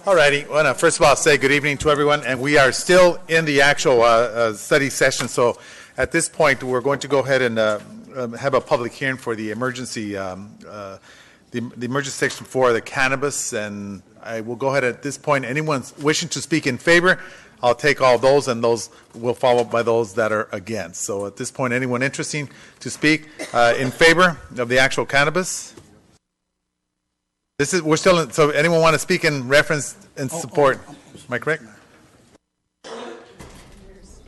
Alrighty. Well, first of all, I'll say good evening to everyone, and we are still in the actual study session. So, at this point, we're going to go ahead and have a public hearing for the emergency, the emergency section for the cannabis. And I will go ahead at this point. Anyone wishing to speak in favor, I'll take all those, and those will follow up by those that are against. So, at this point, anyone interesting to speak in favor of the actual cannabis? We're still in, so anyone want to speak in reference and support? Am I correct?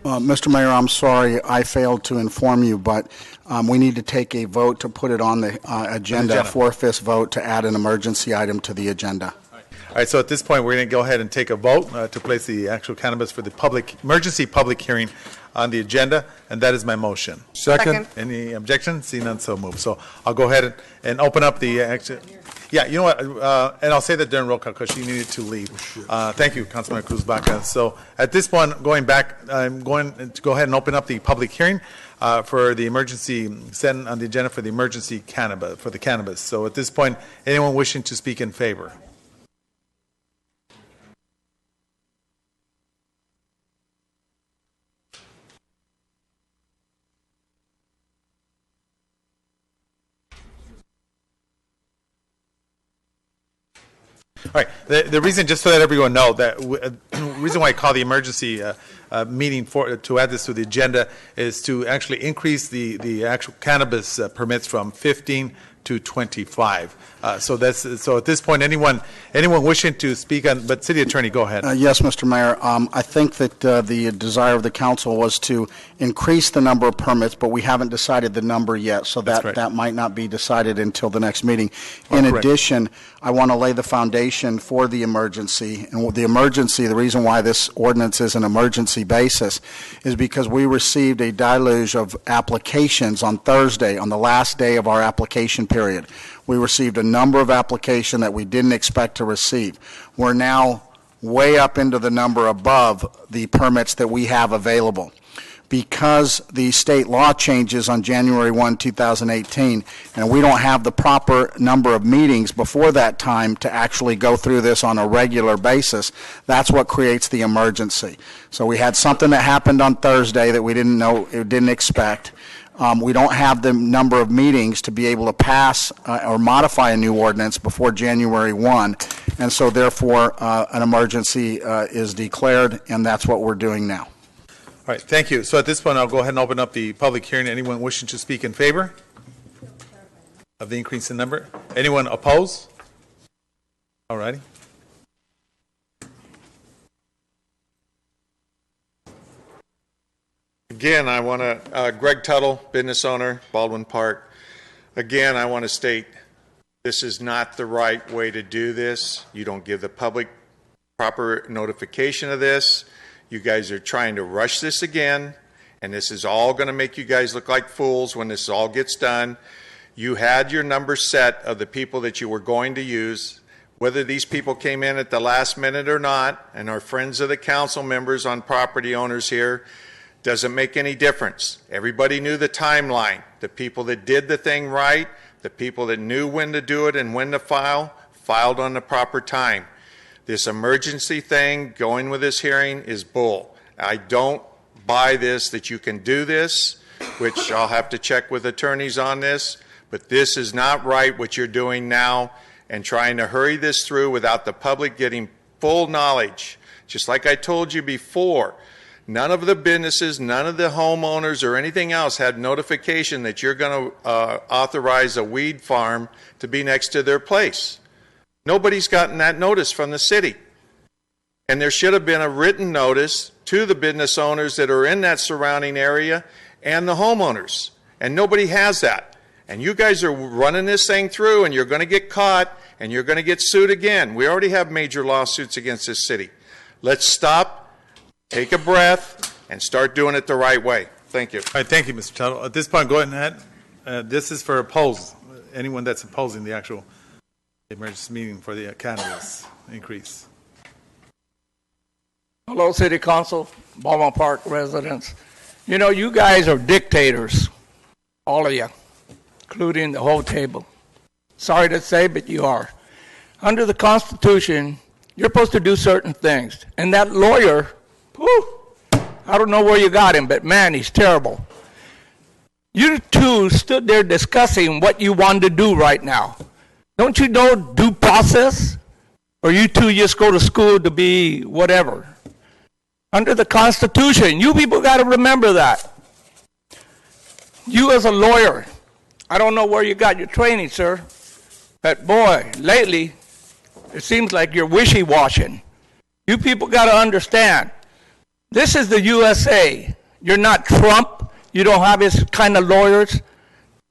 Mr. Mayor, I'm sorry I failed to inform you, but we need to take a vote to put it on the agenda, a 4/5 vote to add an emergency item to the agenda. All right, so at this point, we're going to go ahead and take a vote to place the actual cannabis for the emergency public hearing on the agenda, and that is my motion. Second. Any objections? See none, so move. So I'll go ahead and open up the action. Yeah, you know what, and I'll say that during roll call because she needed to leave. Thank you, Councilman Cruz-Baca. So at this point, going back, I'm going to go ahead and open up the public hearing for the emergency, set on the agenda for the emergency cannabis, for the cannabis. So at this point, anyone wishing to speak in favor? All right. The reason, just so that everyone know, that the reason why I call the emergency meeting to add this to the agenda is to actually increase the actual cannabis permits from 15 to 25. So at this point, anyone wishing to speak on, but City Attorney, go ahead. Yes, Mr. Mayor. I think that the desire of the council was to increase the number of permits, but we haven't decided the number yet, so that might not be decided until the next meeting. In addition, I want to lay the foundation for the emergency. And the reason why this ordinance is an emergency basis is because we received a deluge of applications on Thursday, on the last day of our application period. We received a number of applications that we didn't expect to receive. We're now way up into the number above the permits that we have available. Because the state law changes on January 1, 2018, and we don't have the proper number of meetings before that time to actually go through this on a regular basis, that's what creates the emergency. So we had something that happened on Thursday that we didn't expect. We don't have the number of meetings to be able to pass or modify a new ordinance before January 1, and so therefore an emergency is declared, and that's what we're doing now. All right, thank you. So at this point, I'll go ahead and open up the public hearing. Anyone wishing to speak in favor of the increase in number? Anyone oppose? All righty. Again, I want to, Greg Tuttle, business owner, Baldwin Park. Again, I want to state this is not the right way to do this. You don't give the public proper notification of this. You guys are trying to rush this again, and this is all going to make you guys look like fools when this all gets done. You had your number set of the people that you were going to use. Whether these people came in at the last minute or not, and are friends of the council members on property owners here, doesn't make any difference. Everybody knew the timeline. The people that did the thing right, the people that knew when to do it and when to file, filed on the proper time. This emergency thing, going with this hearing, is bull. I don't buy this, that you can do this, which I'll have to check with attorneys on this, but this is not right what you're doing now, and trying to hurry this through without the public getting full knowledge. Just like I told you before, none of the businesses, none of the homeowners or anything else had notification that you're going to authorize a weed farm to be next to their place. Nobody's gotten that notice from the city. And there should have been a written notice to the business owners that are in that surrounding area and the homeowners. And nobody has that. And you guys are running this thing through, and you're going to get caught, and you're going to get sued again. We already have major lawsuits against this city. Let's stop, take a breath, and start doing it the right way. Thank you. All right, thank you, Mr. Tuttle. At this point, go ahead. This is for anyone that's opposing the actual emergency meeting for the cannabis increase. Hello, City Council, Baldwin Park residents. You know, you guys are dictators, all of you, including the whole table. Sorry to say, but you are. Under the Constitution, You're supposed to do certain things. And that lawyer, whew, I don't know where you got him, but man, he's terrible. You two stood there discussing what you wanted to do right now. Don't you know due process? Or you two just go to school to be whatever? Under the Constitution, you people got to remember that. You as a lawyer, I don't know where you got your training, sir, but boy, lately, it seems like you're wishy-washing. You people got to understand, this is the USA. You're not Trump. You don't have his kind of lawyers.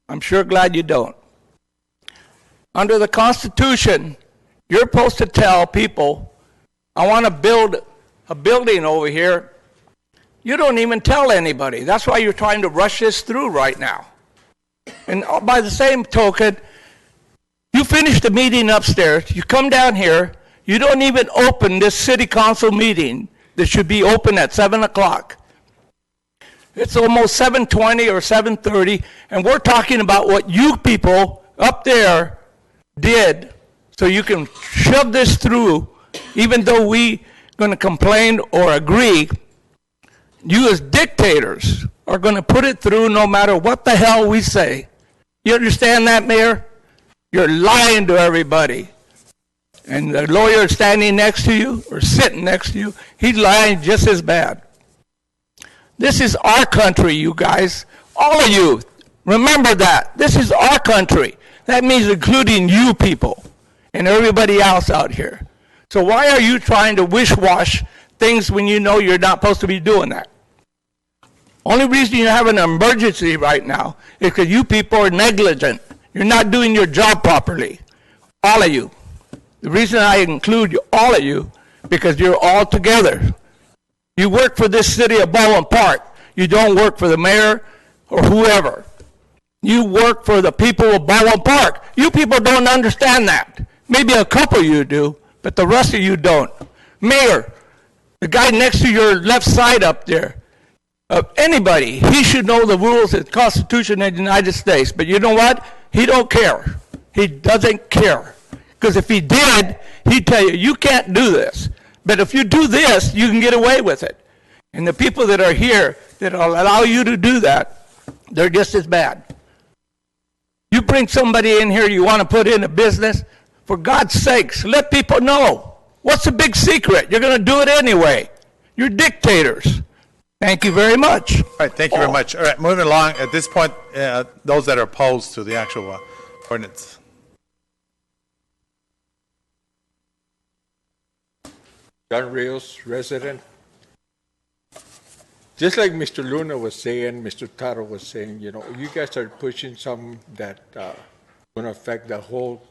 I'm sure glad you don't. Under the Constitution, you're supposed to tell people, I want to build a building over here. You don't even tell anybody. That's why you're trying to rush this through right now. And by the same token, you finish the meeting upstairs, you come down here, you don't even open this city council meeting that should be open at 7 o'clock. It's almost 7:20 or 7:30, and we're talking about what you people up there did so you can shove this through, even though we going to complain or agree. You as dictators are going to put it through no matter what the hell we say. You understand that, Mayor? You're lying to everybody. And the lawyer standing next to you or sitting next to you, he's lying just as bad. This is our country, you guys. All of you. Remember that. This is our country. That means including you people and everybody else out here. So why are you trying to wish-wash things when you know you're not supposed to be doing that? Only reason you have an emergency right now is because you people are negligent. You're not doing your job properly. All of you. The reason I include all of you, because you're all together. You work for this city of Baldwin Park. You don't work for the mayor or whoever. You work for the people of Baldwin Park. You people don't understand that. Maybe a couple of you do, but the rest of you don't. Mayor, the guy next to your left side up there, anybody, he should know the rules of the Constitution of the United States. But you know what? He don't care. He doesn't care. Because if he did, he'd tell you, you can't do this. But if you do this, you can get away with it. And the people that are here that will allow you to do that, they're just as bad. You bring somebody in here you want to put in a business, for God's sakes, let people know. What's the big secret? You're going to do it anyway. You're dictators. Thank you very much. All right, thank you very much. All right, moving along. At this point, those that are opposed to the actual ordinance. John Rios, resident. Just like Mr. Luna was saying, Mr. Taro was saying, you know, you guys are pushing something that going to affect the whole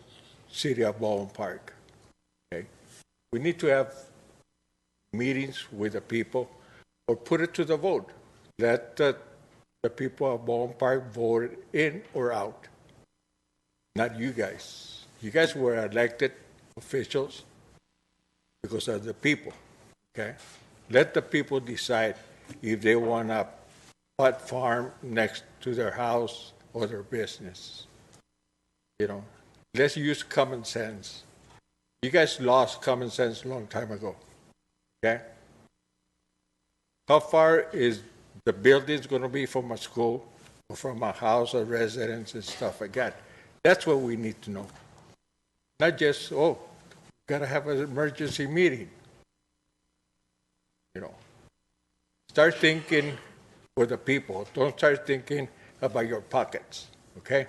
city of Baldwin Park. Okay, we need to have meetings with the people, or put it to the vote. Let the people of Baldwin Park vote in or out. Not you guys. You guys were elected officials because of the people. Okay, let the people decide if they want a pot farm next to their house or their business. You know, let's use common sense. You guys lost common sense a long time ago. Okay? How far is the buildings going to be from a school or from a house or residence and stuff like that? That's what we need to know. Not just, oh, got to have an emergency meeting. You know, start thinking for the people. Don't start thinking about your pockets. Okay?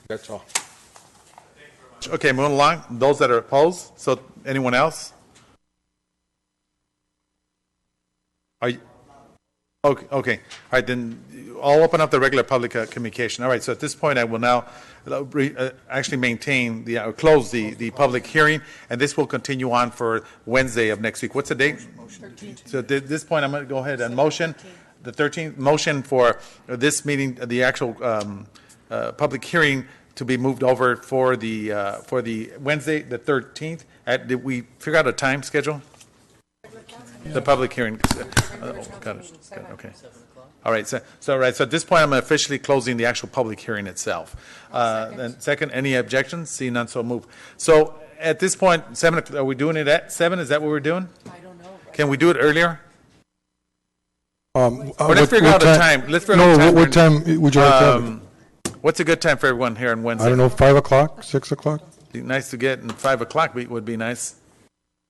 That's all. Okay, moving along. Those that are opposed. So, anyone else? Are you? Okay. Okay. All right. Then I'll open up the regular public communication. All right. So at this point, I will now actually maintain close the public hearing, and this will continue on for Wednesday of next week. What's the date? 13th. So at this point, I'm going to go ahead and motion the 13th motion for this meeting, the actual public hearing, to be moved over for the Wednesday, the 13th. Did we figure out a time schedule? The public hearing. Got it. Okay. All right. So at this point, I'm officially closing the actual public hearing itself. And second, any objections? See none, so move. So at this point, 7 o'clock, are we doing it at 7? Is that what we're doing? I don't know. Can we do it earlier? Or let's figure out a time. Let's figure out a time. What time would you like to have it? What's a good time for everyone here on Wednesday? I don't know, 5 o'clock, 6 o'clock? Be nice to get, and 5 o'clock would be nice.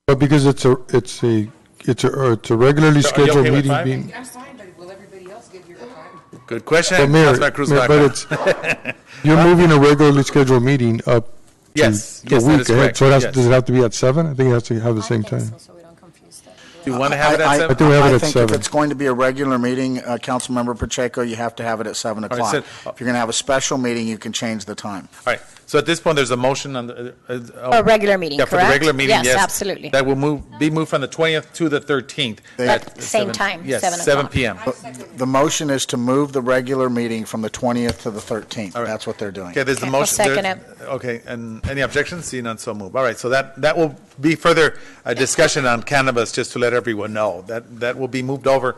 But because it's a regularly scheduled okay with meeting 5? being. I'm fine, but will everybody else get here at 5? Good question. But Mayor, Councilman Cruz but Vaca. it's, you're moving a regularly scheduled meeting up Yes, to a yes, that week is ahead. correct. So Yes. does it have to be at 7? I think it has to have the same time. So we don't confuse that. Do you want to have it at 7? I think we have it I at think 7. if it's going to be a regular meeting, Councilmember Pacheco, you have to have it at 7 right, o'clock. so- If you're going to have a special meeting, you can change the time. All right. So at this point, there's a motion on the. A regular meeting, Yeah, for the correct? regular meeting, yes. Yes, absolutely. That will be moved from the 20th to the 13th. At the same time, Yes, 7 7 o'clock. p.m. The motion is to move the regular meeting from the 20th to the 13th. All right. That's what they're doing. Okay, there's the Okay, I'll motion. second there- it. Okay, and any objections? See none, so move. All right, so that will be further discussion on cannabis, just to let everyone know. That will be moved over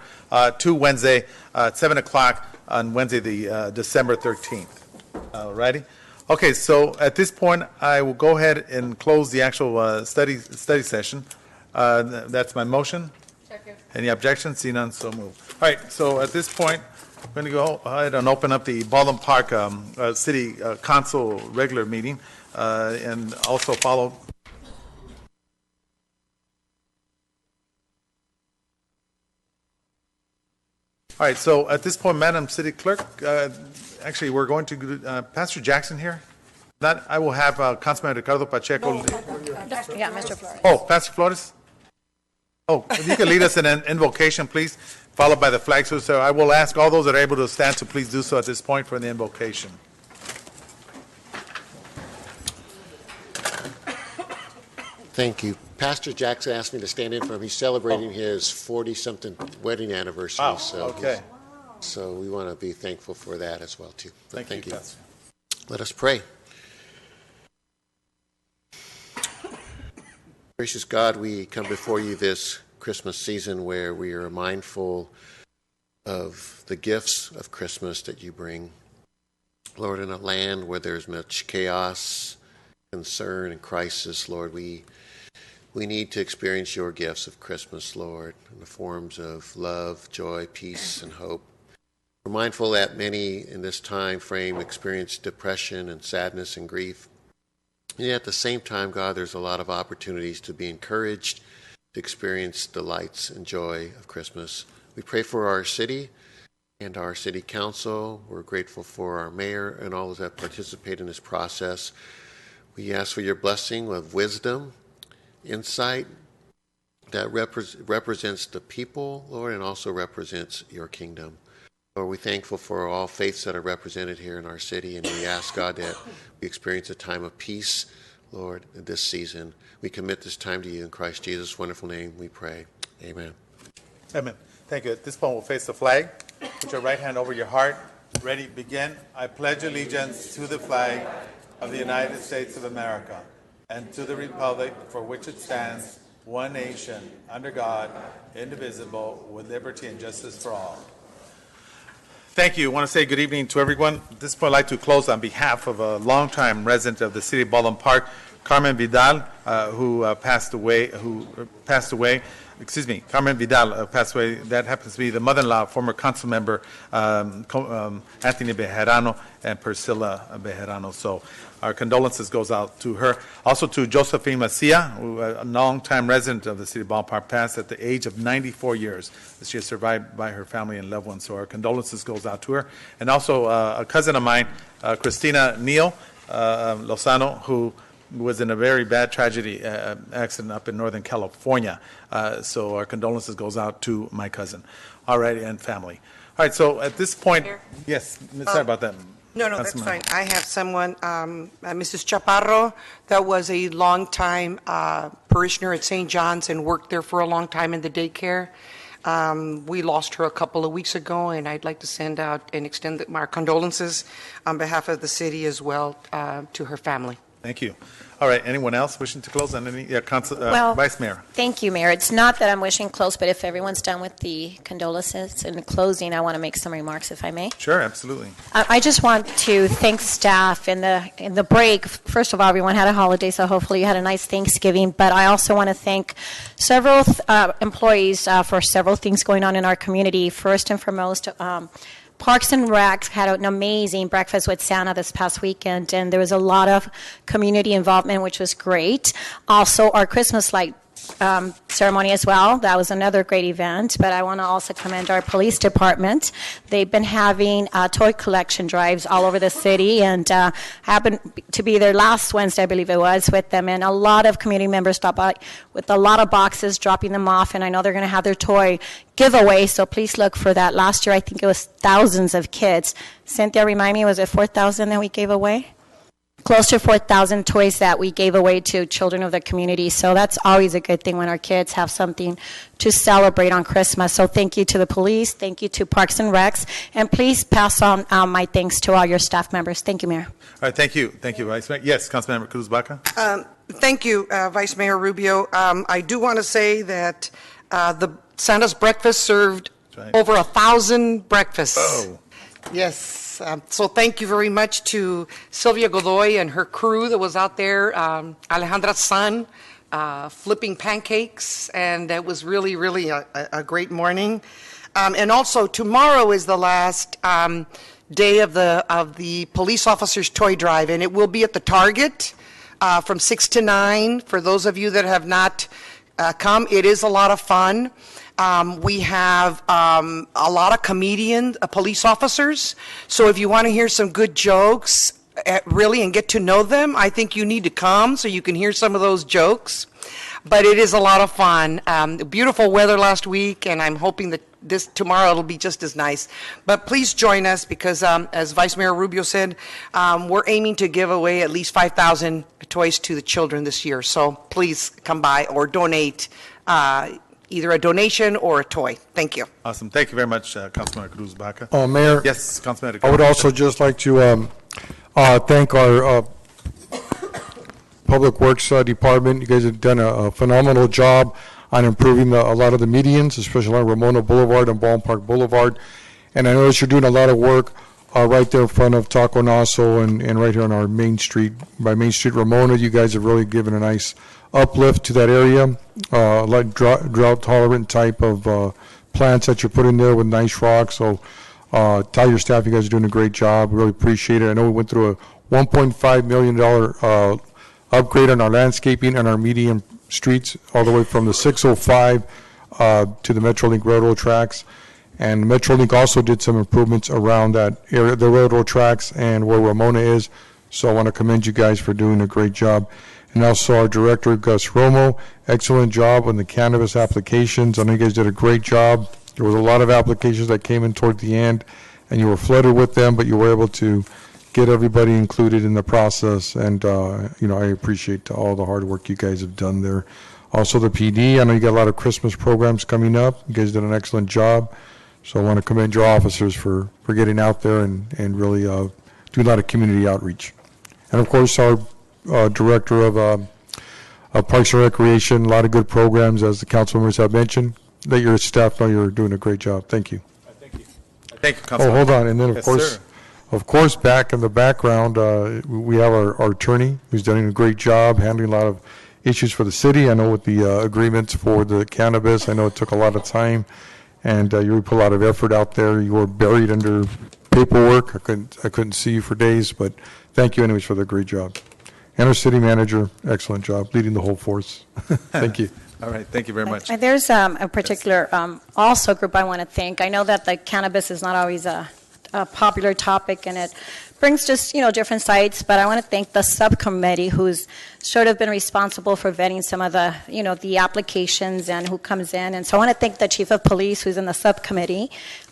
to Wednesday, 7 o'clock on Wednesday, the December 13th. All righty? Okay, so at this point, I will go ahead and close the actual study session. That's my motion. Second. Any objections? See none, so move. All right, so at this point, I'm going to go ahead and open up the Baldwin Park City Council regular meeting and also follow. All right, so at this point, Madam City Clerk, actually, we're going to, Pastor Jackson here? That, I will have Councilman Ricardo Pacheco. Yeah, Mr. Flores. Oh, Pastor Flores? Oh, if you can lead us in an invocation, please, followed by the flag. So I will ask all those that are able to stand to please do so at this point for the invocation. Thank you. Pastor Jackson asked me to stand in for him. He's celebrating his 40-something wedding anniversary. Wow, so okay. So we want to be thankful for that as well, too. But Thank you, Pastor. Let us pray. Gracious God, we come before you this Christmas season where we are mindful of the gifts of Christmas that you bring. Lord, in a land where there's much chaos, concern, and crisis, Lord, we need to experience your gifts of Christmas, Lord, in the forms of love, joy, peace, and hope. We're mindful that many in this time frame experience depression and sadness and grief. And yet at the same time, God, there's a lot of opportunities to be encouraged, to experience the lights and joy of Christmas. We pray for our city and our city council. We're grateful for our mayor and all those that participate in this process. We ask for your blessing of wisdom, insight that represents the people, Lord, and also represents your kingdom. Lord, we're thankful for all faiths that are represented here in our city, and we ask, God, that we experience a time of peace, Lord, in this season. We commit this time to you in Christ Jesus' wonderful name, we pray. Amen. Amen. Thank you. At this point, we'll face the flag. Put your right hand over your heart. Ready, begin. I pledge allegiance to the flag of the United States of America and to the republic for which it stands, one nation, under God, indivisible, with liberty and justice for all. Thank you. I want to say good evening to everyone. At this point, I'd like to close on behalf of a longtime resident of the city of Baldwin Park, Carmen Vidal, who passed away. Carmen Vidal passed away. That happens to be the mother-in-law of former council member Anthony Bejarano and Priscilla Bejarano. So our condolences goes out to her. Also to Josephine Macia, who, a longtime resident of the city of Baldwin Park, passed at the age of 94 years. She is survived by her family and loved ones. So our condolences goes out to her. And also a cousin of mine, Christina Neal Lozano, who was in a very bad tragedy accident up in Northern California. So our condolences goes out to my cousin. All right, and family. All right, so at this point, Mayor? yes, sorry about that. No, that's Councilman. fine. I have someone, Mrs. Chaparro, that was a longtime parishioner at St. John's and worked there for a long time in the daycare. We lost her a couple of weeks ago, and I'd like to send out and extend our condolences on behalf of the city as well to her family. Thank you. All All right, anyone else wishing to close on any, Well- Vice Mayor? Thank you, Mayor. It's not that I'm wishing close, but if everyone's done with the condolences and the closing, I want to make some remarks, if I may. Sure, absolutely. I just want to thank staff in the break. First of all, everyone had a holiday, so hopefully you had a nice Thanksgiving. But I also want to thank several employees for several things going on in our community. First and foremost, Parks and Rec had an amazing breakfast with Santa this past weekend, and there was a lot of community involvement, which was great. Also, our Christmas light ceremony as well. That was another great event, but I want to also commend our police department. They've been having toy collection drives all over the city, and happened to be there last Wednesday, I believe it was, with them, and a lot of community members stopped by with a lot of boxes, dropping them off, and I know they're going to have their toy giveaway, so please look for that. Last year, I think it was thousands of kids. Cynthia, remind me, was it 4,000 that we gave away? Close to 4,000 toys that we gave away to children of the community. So that's always a good thing when our kids have something to celebrate on Christmas. So thank you to the police. Thank you to Parks and Recs. And please pass on my thanks to all your staff members. Thank you, Mayor. All right, thank you. Thank you, Vice Mayor. Yes, Councilmember Cruz Baca? Thank you, Vice Mayor Rubio. I do want to say that the Santa's breakfast served over 1,000 breakfasts. Oh. Yes. So thank you very much to Sylvia Godoy and her crew that was out there, Alejandra's son, flipping pancakes, and it was really, really a great morning. And also, tomorrow is the last day of the police officers' toy drive, and it will be at the Target from 6 to 9. For those of you that have not come, it is a lot of fun. We have a lot of comedian police officers, so if you want to hear some good jokes, really, and get to know them, I think you need to come so you can hear some of those jokes. But it is a lot of fun. Beautiful weather last week, and I'm hoping that tomorrow it'll be just as nice. But please join us because, as Vice Mayor Rubio said, we're aiming to give away at least 5,000 toys to the children this year. So please come by or donate. Either a donation or a toy. Thank you. Awesome. Thank you very much, Councilmember Cruz Baca. Mayor? Yes, Councilmember. I would also just like to thank our Public Works Department. You guys have done a phenomenal job on improving a lot of the medians, especially on Ramona Boulevard and Baldwin Park Boulevard. And I notice you're doing a lot of work right there in front of Taco Naso and right here on our Main Street, by Main Street Ramona. You guys have really given a nice uplift to that area, like drought-tolerant type of plants that you put in there with nice rocks. So tell your staff you guys are doing a great job. Really appreciate it. I know we went through a $1.5 million upgrade on our landscaping and our median streets, all the way from the 605 to the Metrolink railroad tracks. And Metrolink also did some improvements around that area, the railroad tracks and where Ramona is. So I want to commend you guys for doing a great job. And also our director, Gus Romo, excellent job on the cannabis applications. I know you guys did a great job. There was a lot of applications that came in toward the end, and you were flooded with them, but you were able to get everybody included in the process. And, I appreciate all the hard work you guys have done there. Also the PD, I know you got a lot of Christmas programs coming up. You guys did an excellent job. So I want to commend your officers for getting out there and really do a lot of community outreach. And, of course, our Director of Parks and Recreation, a lot of good programs, as the council members have mentioned. Let your staff know you're doing a great job. Thank you. Thank you. Thank you, Councilman. Oh, hold on. And then, Yes, of course, back in the background, we have our attorney who's done a great job handling a lot of issues for the city. I know with the agreements for the cannabis, I know it took a lot of time, and you put a lot of effort out there. You were buried under paperwork. I couldn't see you for days, but thank you anyways for the great job. And our city manager, excellent job, leading the whole force. Thank you. All right, thank you very much. There's a particular also group I want to thank. I know that the cannabis is not always a popular topic, and it brings just, different sites, but I want to thank the subcommittee who's sort of been responsible for vetting some of the, the applications and who comes in. And so I want to thank the chief of police who's in the subcommittee,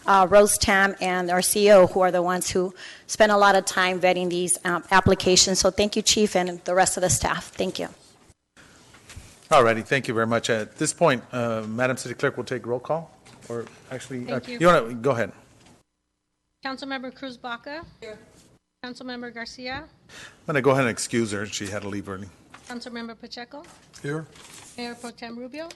Rose Tam, and our CEO, who are the ones who spend a lot of time vetting these applications. So thank you, chief, and the rest of the staff. Thank you. All righty, thank you very much. At this point, Madam City Clerk will take roll call, or actually, Thank you. you want to go ahead. Councilmember Cruz Baca. Here. Councilmember Garcia. I'm going to go ahead and excuse her. She had to leave early. Councilmember Pacheco, Here. Mayor Pro Tem Rubio,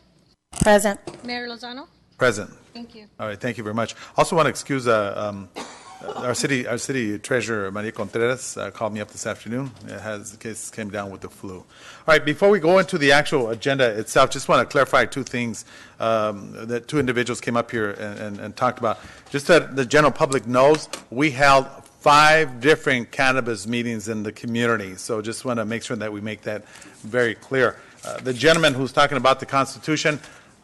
Present. Mayor Lozano. Present. Thank you. All right, thank you very much. Also want to excuse our city treasurer, Maria Contreras, called me up this afternoon. The case came down with the flu. All right, before we go into the actual agenda itself, just want to clarify two things that two individuals came up here and talked about. Just that the general public knows, we held 5 different cannabis meetings in the community. So just want to make sure that we make that very clear. The gentleman who's talking about the Constitution,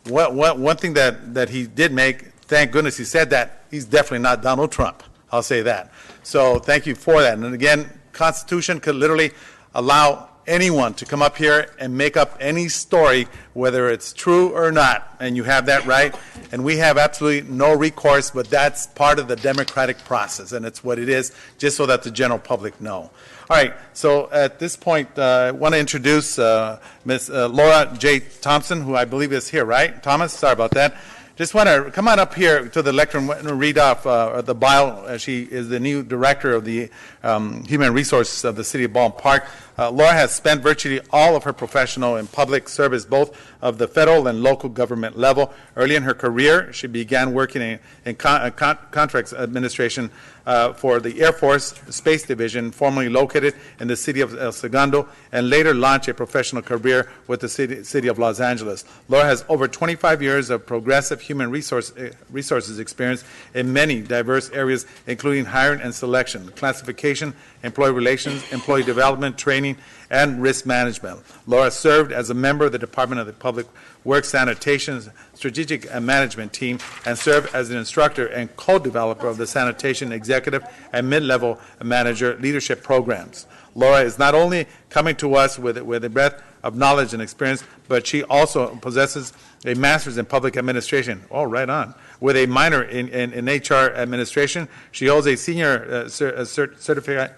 one thing that he did make, thank goodness he said that, he's definitely not Donald Trump. I'll say that. So thank you for that. And again, Constitution could literally allow anyone to come up here and make up any story, whether it's true or not, and you have that right. And we have absolutely no recourse, but that's part of the democratic process, and it's what it is, just so that the general public know. All right, so at this point, I want to introduce Ms. Laura J. Thompson, who I believe is here, right? Thomas, sorry about that. Just want to come on up here to the lectern and read off the bio. She is the new director of the Human Resources of the City of Baldwin Park. Laura has spent virtually all of her professional and public service, both of the federal and local government level. Early in her career, she began working in contracts administration for the Air Force Space Division, formerly located in the city of El Segundo, and later launched a professional career with the city of Los Angeles. Laura has over 25 years of progressive human resources experience in many diverse areas, including hiring and selection, classification, employee relations, employee development, training, and risk management. Laura served as a member of the Department of the Public Works Sanitation Strategic Management Team and served as an instructor and co-developer of the Sanitation Executive and Mid-Level Manager Leadership Programs. Laura is not only coming to us with a breadth of knowledge and experience, but she also possesses a master's in public administration. Oh, right on. With a minor in HR administration, she holds a senior certified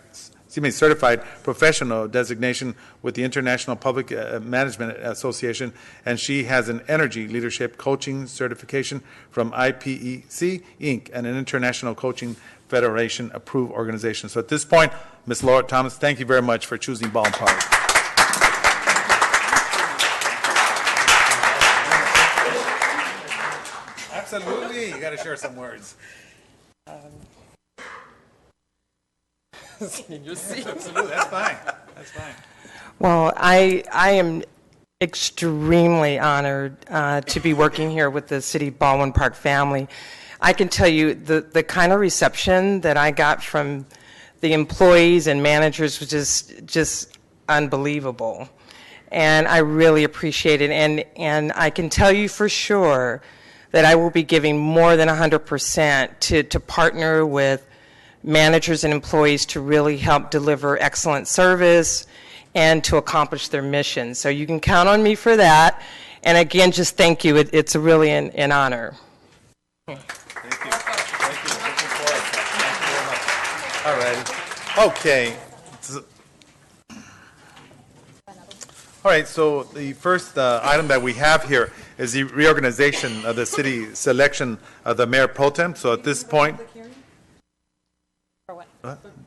professional designation with the International Public Management Association, and she has an energy leadership coaching certification from IPEC Inc., and an International Coaching Federation approved organization. So at this point, Ms. Laura Thomas, thank you very much for choosing Baldwin Park. Absolutely, you got to share some words. Absolutely, that's fine. That's fine. Well, I am extremely honored to be working here with the City Baldwin Park family. I can tell you the kind of reception that I got from the employees and managers was just unbelievable. And I really appreciate it. And I can tell you for sure that I will be giving more than 100% to partner with managers and employees to really help deliver excellent service and to accomplish their mission. So you can count on me for that. And again, just thank you. It's really an honor. Thank you. Thank you. Looking forward to it. Thank you very much. All right. Okay. All right, so the first item that we have here is the reorganization of the city selection of the mayor pro tem. So at this point,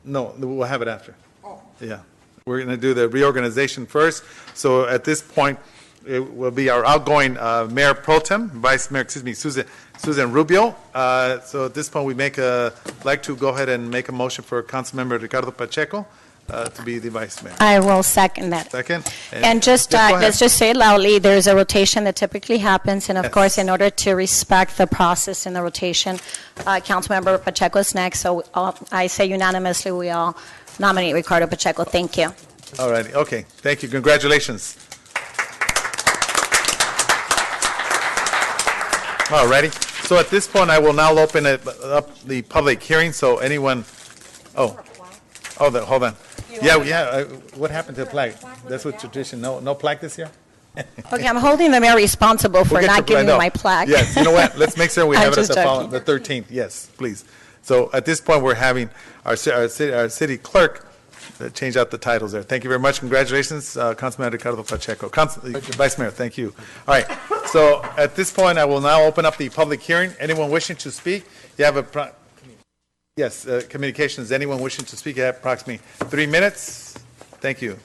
no, we'll have it after. Yeah, we're going to do the reorganization first. So at this point, it will be our outgoing mayor pro tem, vice mayor, Susan Rubio. So at this point, we like to go ahead and make a motion for Councilmember Ricardo Pacheco to be the vice mayor. I will second that. Second. And just let's just say it loudly, there's a rotation that typically happens, and of course, in order to respect the process in the rotation, Councilmember Pacheco is next, so I say unanimously we all nominate Ricardo Pacheco. Thank you. All righty. Okay. Thank you. Congratulations. All righty. So at this point, I will now open up the public hearing. So anyone, hold on. Yeah. What happened to the plaque? That's what tradition. No plaque this year? Okay, I'm holding the mayor responsible for not giving me my plaque. Yes. You know what? Let's make sure we have it at the 13th. Yes, please. So at this point, we're having our city clerk change out the titles there. Thank you very much. Congratulations, Councilman Ricardo Pacheco. Vice Mayor, thank you. All right. So at this point, I will now open up the public hearing. Anyone wishing to speak? You have communications. Anyone wishing to speak? You have approximately 3 minutes. Thank you.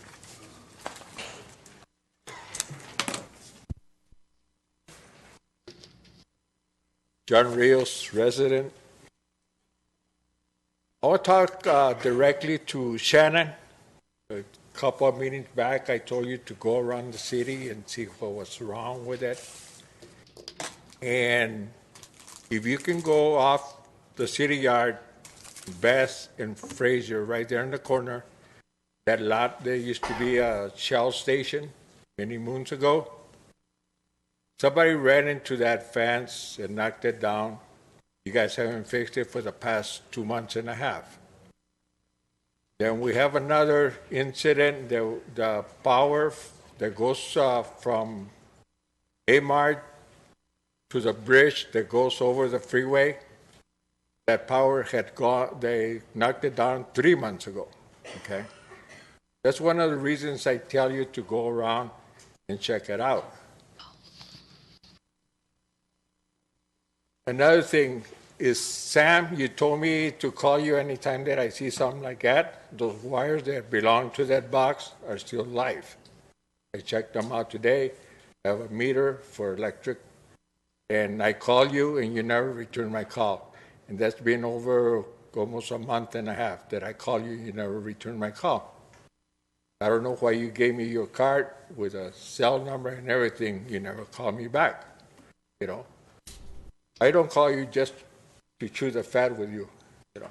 John Rios, resident. I want to talk directly to Shannon. A couple of meetings back, I told you to go around the city and see what was wrong with it. And if you can go off the city yard, Best and Fraser, right there in the corner, that lot, there used to be a Shell station many moons ago. Somebody ran into that fence and knocked it down. You guys haven't fixed it for the past 2 months and a half. Then we have another incident, the power that goes from A-Mart to the bridge that goes over the freeway. That power had gone, they knocked it down 3 months ago, okay? That's one of the reasons I tell you to go around and check it out. Another thing is, Sam, you told me to call you anytime that I see something like that. Those wires that belong to that box are still live. I checked them out today. I have a meter for electric, and I call you, and you never return my call. And that's been over almost a month and a half that I call you, you never return my call. I don't know why you gave me your card with a cell number and everything. You never call me back, you know. I don't call you just to chew the fat with you, you know.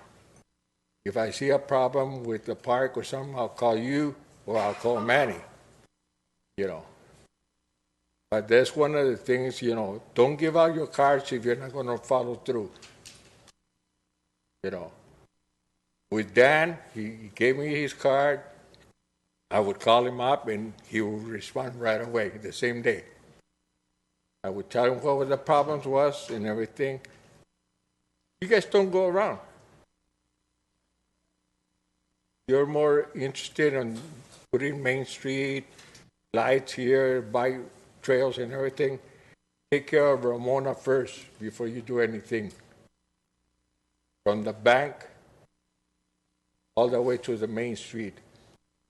If I see a problem with the park or something, I'll call you or I'll call Manny, you know. But that's one of the things, you know, don't give out your cards if you're not going to follow through, you know. With Dan, he gave me his card. I would call him up and he would respond right away, the same day. I would tell him what the problems was and everything. You guys don't go around. You're more interested in putting Main Street, lights here, bike trails and everything. Take care of Ramona first before you do anything. From the bank all the way to the Main Street,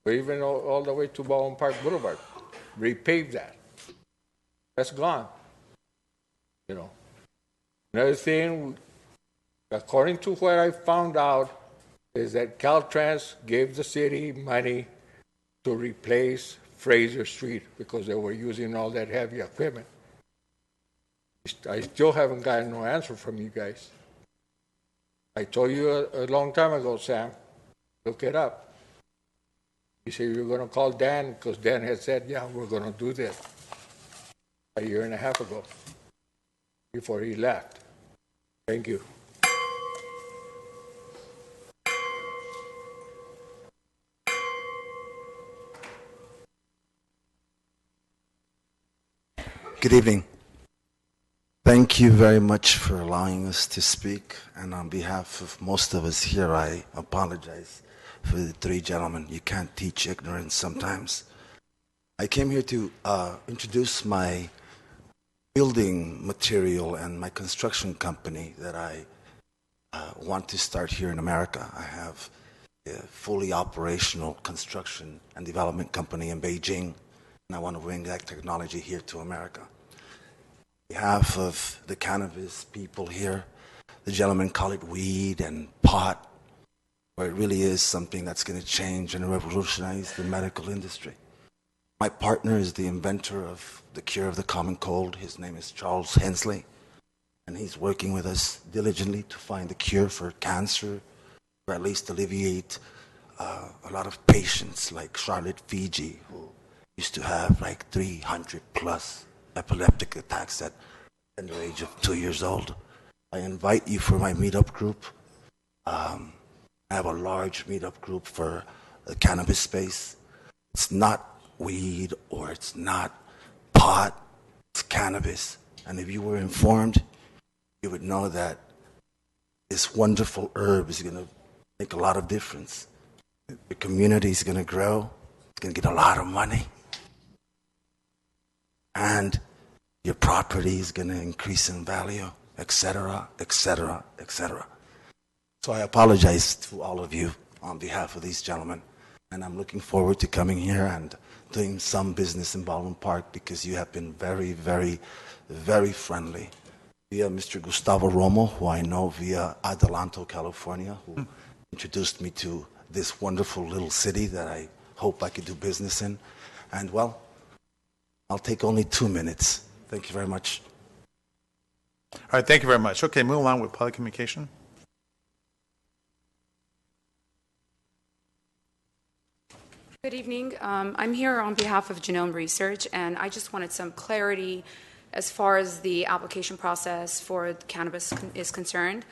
or even all the way to Baldwin Park Boulevard. Repave that. That's gone. You know. Another thing, according to what I found out, is that Caltrans gave the city money to replace Fraser Street because they were using all that heavy equipment. I still haven't gotten no answer from you guys. I told you a long time ago, Sam, look it up. You said you were going to call Dan because Dan had said, yeah, we're going to do this a year and a half ago before he left. Thank you. Good evening. Thank you very much for allowing us to speak. And on behalf of most of us here, I apologize for the three gentlemen. You can't teach ignorance sometimes. I came here to introduce my building material and my construction company that I want to start here in America. I have a fully operational construction and development company in Beijing, and I want to bring that technology here to America. On behalf of the cannabis people here, the gentlemen call it weed and pot, where it really is something that's going to change and revolutionize the medical industry. My partner is the inventor of the cure of the common cold. His name is Charles Hensley, and he's working with us diligently to find the cure for cancer, or at least alleviate a lot of patients like Charlotte Fiji, who used to have like 300 plus epileptic attacks at the tender age of 2 years old. I invite you for my meetup group. I have a large meetup group for the cannabis space. It's not weed or it's not pot, it's cannabis. And if you were informed, you would know that this wonderful herb is going to make a lot of difference. The community is going to grow, it's going to get a lot of money, and your property is going to increase in value, etc., etc., etc. So I apologize to all of you on behalf of these gentlemen, and I'm looking forward to coming here and doing some business in Baldwin Park because you have been very, very, very friendly via Mr. Gustavo Romo, who I know via Adelanto, California, who introduced me to this wonderful little city that I hope I could do business in. And well, I'll take only 2 minutes. Thank you very much. All right, thank you very much. Okay, move along with public communication. Good evening. I'm here on behalf of Genome Research, and I just wanted some clarity as far as the application process for cannabis is concerned.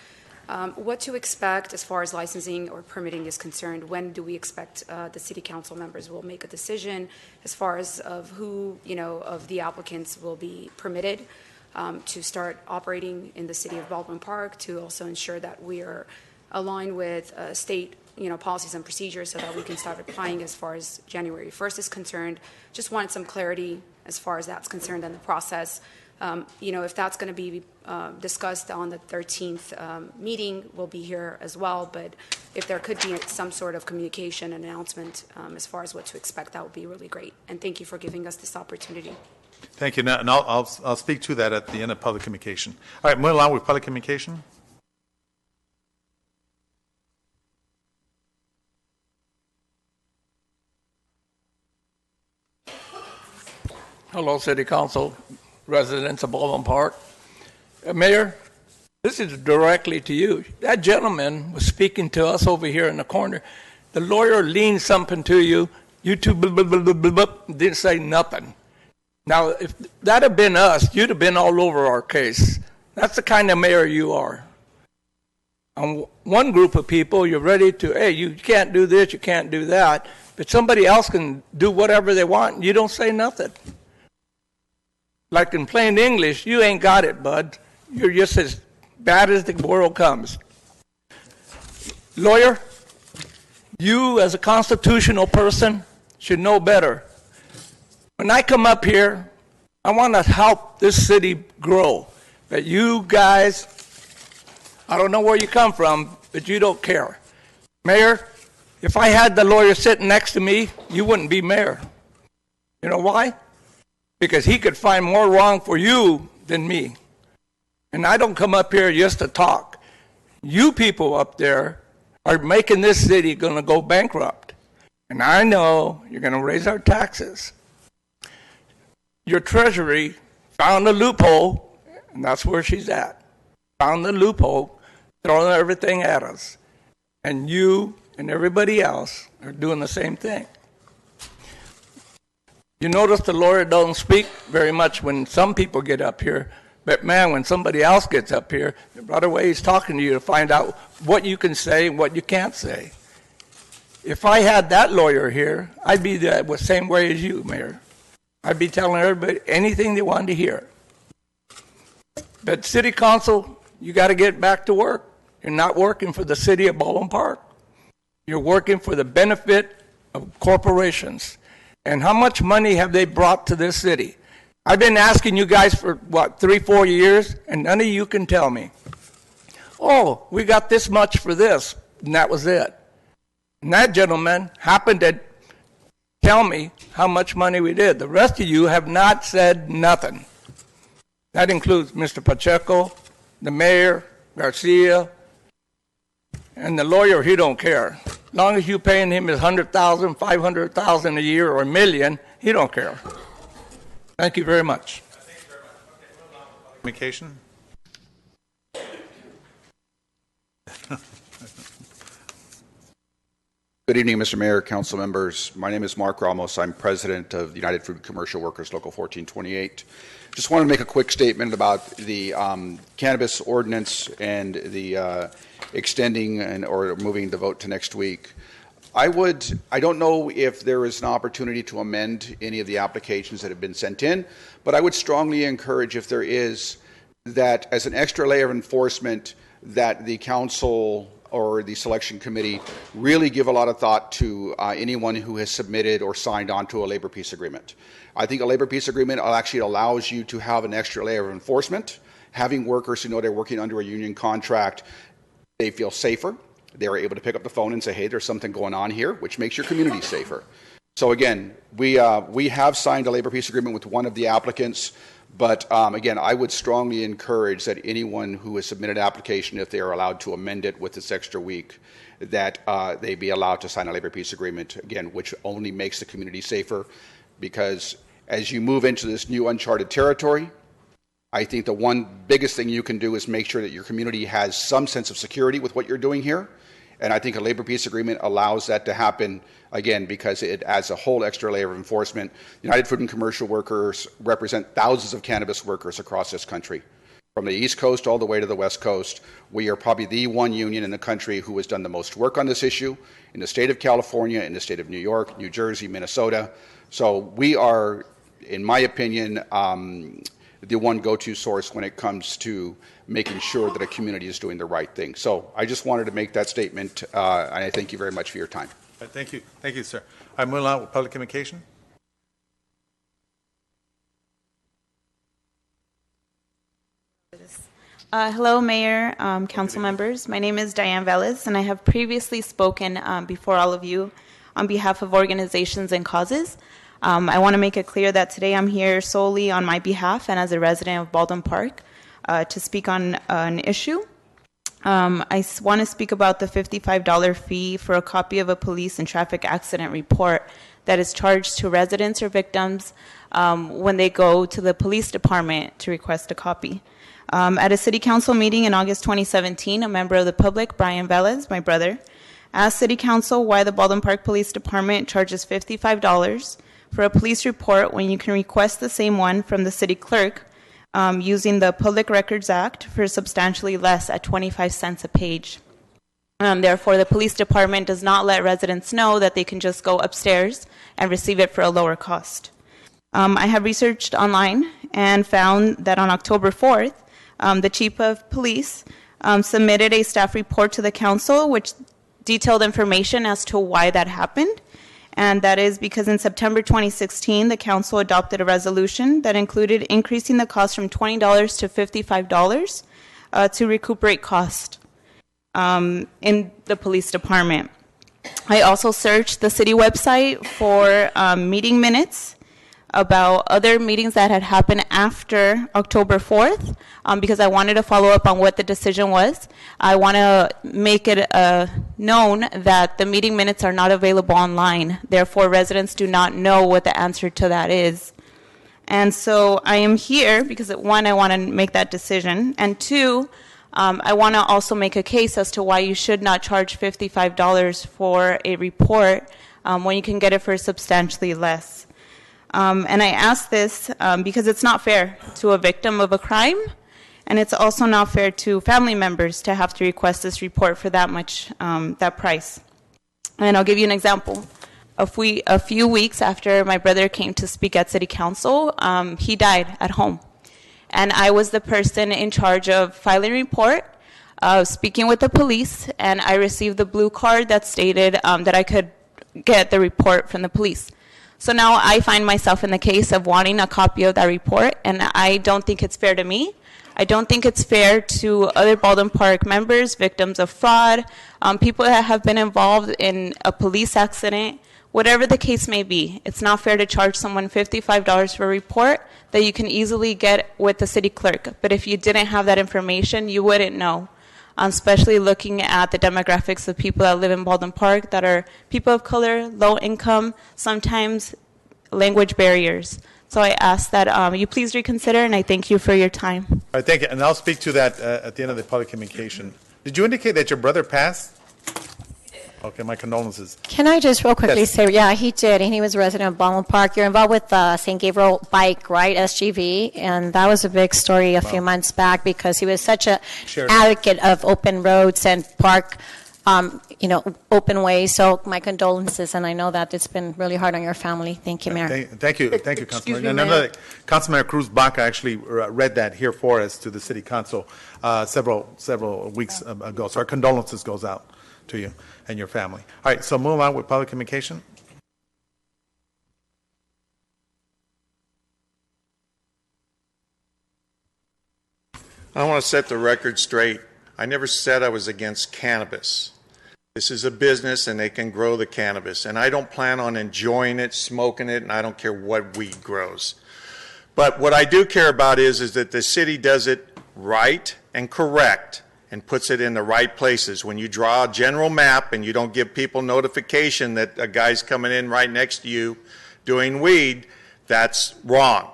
What to expect as far as licensing or permitting is concerned? When do we expect the city council members will make a decision as far as of who, of the applicants will be permitted to start operating in the city of Baldwin Park, to also ensure that we are aligned with state policies and procedures so that we can start applying as far as January 1st is concerned. Just wanted some clarity as far as that's concerned in the process. If that's going to be discussed on the 13th meeting, we'll be here as well. But if there could be some sort of communication announcement as far as what to expect, that would be really great. And thank you for giving us this opportunity. Thank you. Now, and I'll speak to that at the end of public communication. All right, move along with public communication. Hello, City Council, residents of Baldwin Park. Mayor, this is directly to you. That gentleman was speaking to us over here in the corner. The lawyer leaned something to you. You two didn't say nothing. Now, if that had been us, you'd have been all over our case. That's the kind of mayor you are. On one group of people, you're ready to, hey, you can't do this, you can't do that. But somebody else can do whatever they want, and you don't say nothing. Like in plain English, you ain't got it, bud. You're just as bad as the world comes. Lawyer, you as a constitutional person should know better. When I come up here, I want to help this city grow. But you guys, I don't know where you come from, but you don't care. Mayor, if I had the lawyer sitting next to me, you wouldn't be mayor. You know why? Because he could find more wrong for you than me. And I don't come up here just to talk. You people up there are making this city going to go bankrupt. And I know you're going to raise our taxes. Your treasury found a loophole, and that's where she's at. Found the loophole, throwing everything at us. And you and everybody else are doing the same thing. You notice the lawyer don't speak very much when some people get up here, but man, when somebody else gets up here, right away he's talking to you to find out what you can say and what you can't say. If I had that lawyer here, I'd be the same way as you, Mayor. I'd be telling everybody anything they wanted to hear. But City Council, you got to get back to work. You're not working for the city of Baldwin Park. You're working for the benefit of corporations. And how much money have they brought to this city? I've been asking you guys for, 3-4 years, and none of you can tell me. Oh, we got this much for this, and that was it. And that gentleman happened to tell me how much money we did. The rest of you have not said nothing. That includes Mr. Pacheco, the mayor, Garcia, and the lawyer. He don't care. As long as you're paying him his $100,000, $500,000 a year, or $1 million, he don't care. Thank you very much. Communication. Good evening, Mr. Mayor, council members. My name is Mark Ramos. I'm president of the United Fruit Commercial Workers, Local 1428. Just wanted to make a quick statement about the cannabis ordinance and the extending or moving the vote to next week. I don't know if there is an opportunity to amend any of the applications that have been sent in, but I would strongly encourage, if there is, that as an extra layer of enforcement, that the council or the selection committee really give a lot of thought to anyone who has submitted or signed on to a labor peace agreement. I think a labor peace agreement actually allows you to have an extra layer of enforcement. Having workers who know they're working under a union contract, they feel safer. They're able to pick up the phone and say, hey, there's something going on here, which makes your community safer. So again, we have signed a labor peace agreement with one of the applicants, But again, I would strongly encourage that anyone who has submitted an application, if they are allowed to amend it with this extra week, that they be allowed to sign a labor peace agreement, again, which only makes the community safer. Because as you move into this new uncharted territory, I think the one biggest thing you can do is make sure that your community has some sense of security with what you're doing here. And I think a labor peace agreement allows that to happen, again, because it adds a whole extra layer of enforcement. United Food and Commercial Workers represent thousands of cannabis workers across this country. From the East Coast all the way to the West Coast, we are probably the one union in the country who has done the most work on this issue in the state of California, in the state of New York, New Jersey, Minnesota. So we are, in my opinion, the one go-to source when it comes to making sure that a community is doing the right thing. So I just wanted to make that statement, and I thank you very much for your time. Thank you. Thank you, sir. I move on with public communication. Hello, Mayor, council members. My name is Diane Velez, and I have previously spoken before all of you on behalf of organizations and causes. I want to make it clear that today I'm here solely on my behalf and as a resident of Baldwin Park to speak on an issue. I want to speak about the $55 fee for a copy of a police and traffic accident report that is charged to residents or victims when they go to the police department to request a copy. At a city council meeting in August 2017, a member of the public, Brian Velez, my brother, asked city council why the Baldwin Park Police Department charges $55 for a police report when you can request the same one from the city clerk using the Public Records Act for substantially less at 25 cents a page. Therefore, the police department does not let residents know that they can just go upstairs and receive it for a lower cost. I have researched online and found that on October 4th, the chief of police submitted a staff report to the council which detailed information as to why that happened. And that is because in September 2016, the council adopted a resolution that included increasing the cost from $20 to $55 to recuperate cost in the police department. I also searched the city website for meeting minutes about other meetings that had happened after October 4th because I wanted to follow up on what the decision was. I want to make it known that the meeting minutes are not available online. Therefore, residents do not know what the answer to that is. And so I am here because, one, I want to make that decision, and two, I want to also make a case as to why you should not charge $55 for a report when you can get it for substantially less. And I ask this because it's not fair to a victim of a crime, and it's also not fair to family members to have to request this report for that much, that price. And I'll give you an example. A few weeks after my brother came to speak at City Council, he died at home. And I was the person in charge of filing a report, speaking with the police, and I received the blue card that stated that I could get the report from the police. So now I find myself in the case of wanting a copy of that report, and I don't think it's fair to me. I don't think it's fair to other Baldwin Park members, victims of fraud, people that have been involved in a police accident, whatever the case may be. It's not fair to charge someone $55 for a report that you can easily get with the city clerk. But if you didn't have that information, you wouldn't know. Especially looking at the demographics of people that live in Baldwin Park that are people of color, low income, sometimes language barriers. So I ask that you please reconsider, and I thank you for your time. All right, thank you. And I'll speak to that at the end of the public communication. Did you indicate that your brother passed? Okay, my condolences. Can I just real quickly Yes. say, yeah, he did, and he was a resident of Baldwin Park. You're involved with St. Gabriel Bike, right, SGV, and that was a big story a few months back because he was such a advocate of open roads and park, open ways. So my condolences, and I know that it's been really hard on your family. Thank you, Mayor. Thank you, Councilman. me, And Mayor. Councilman Cruz Baca actually read that here for us to the City Council several weeks ago. So our condolences goes out to you and your family. All right, so move on with public communication. I want to set the record straight. I never said I was against cannabis. This is a business and they can grow the cannabis. And I don't plan on enjoying it, smoking it, and I don't care what weed grows. But what I do care about is that the city does it right and correct and puts it in the right places. When you draw a general map and you don't give people notification that a guy's coming in right next to you doing weed, that's wrong.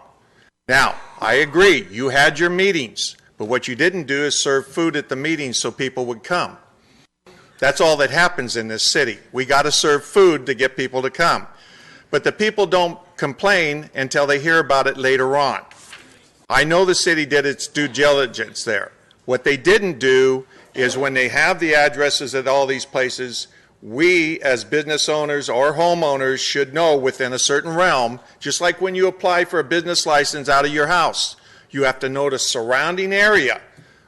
Now, I agree, you had your meetings, but what you didn't do is serve food at the meetings so people would come. That's all that happens in this city. We got to serve food to get people to come. But the people don't complain until they hear about it later on. I know the city did its due diligence there. What they didn't do is when they have the addresses at all these places, we as business owners or homeowners should know within a certain realm, just like when you apply for a business license out of your house, you have to know the surrounding area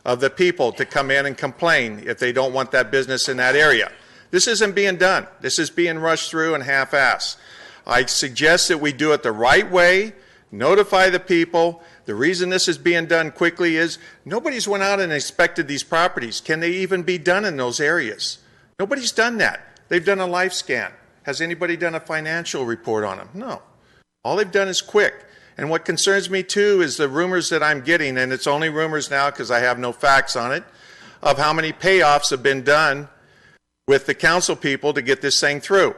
of the people to come in and complain if they don't want that business in that area. This isn't being done. This is being rushed through and half-assed. I suggest that we do it the right way, notify the people. The reason this is being done quickly is nobody's went out and inspected these properties. Can they even be done in those areas? Nobody's done that. They've done a life scan. Has anybody done a financial report on them? No. All they've done is quick. And what concerns me too is the rumors that I'm getting, and it's only rumors now because I have no facts on it, of how many payoffs have been done with the council people to get this thing through.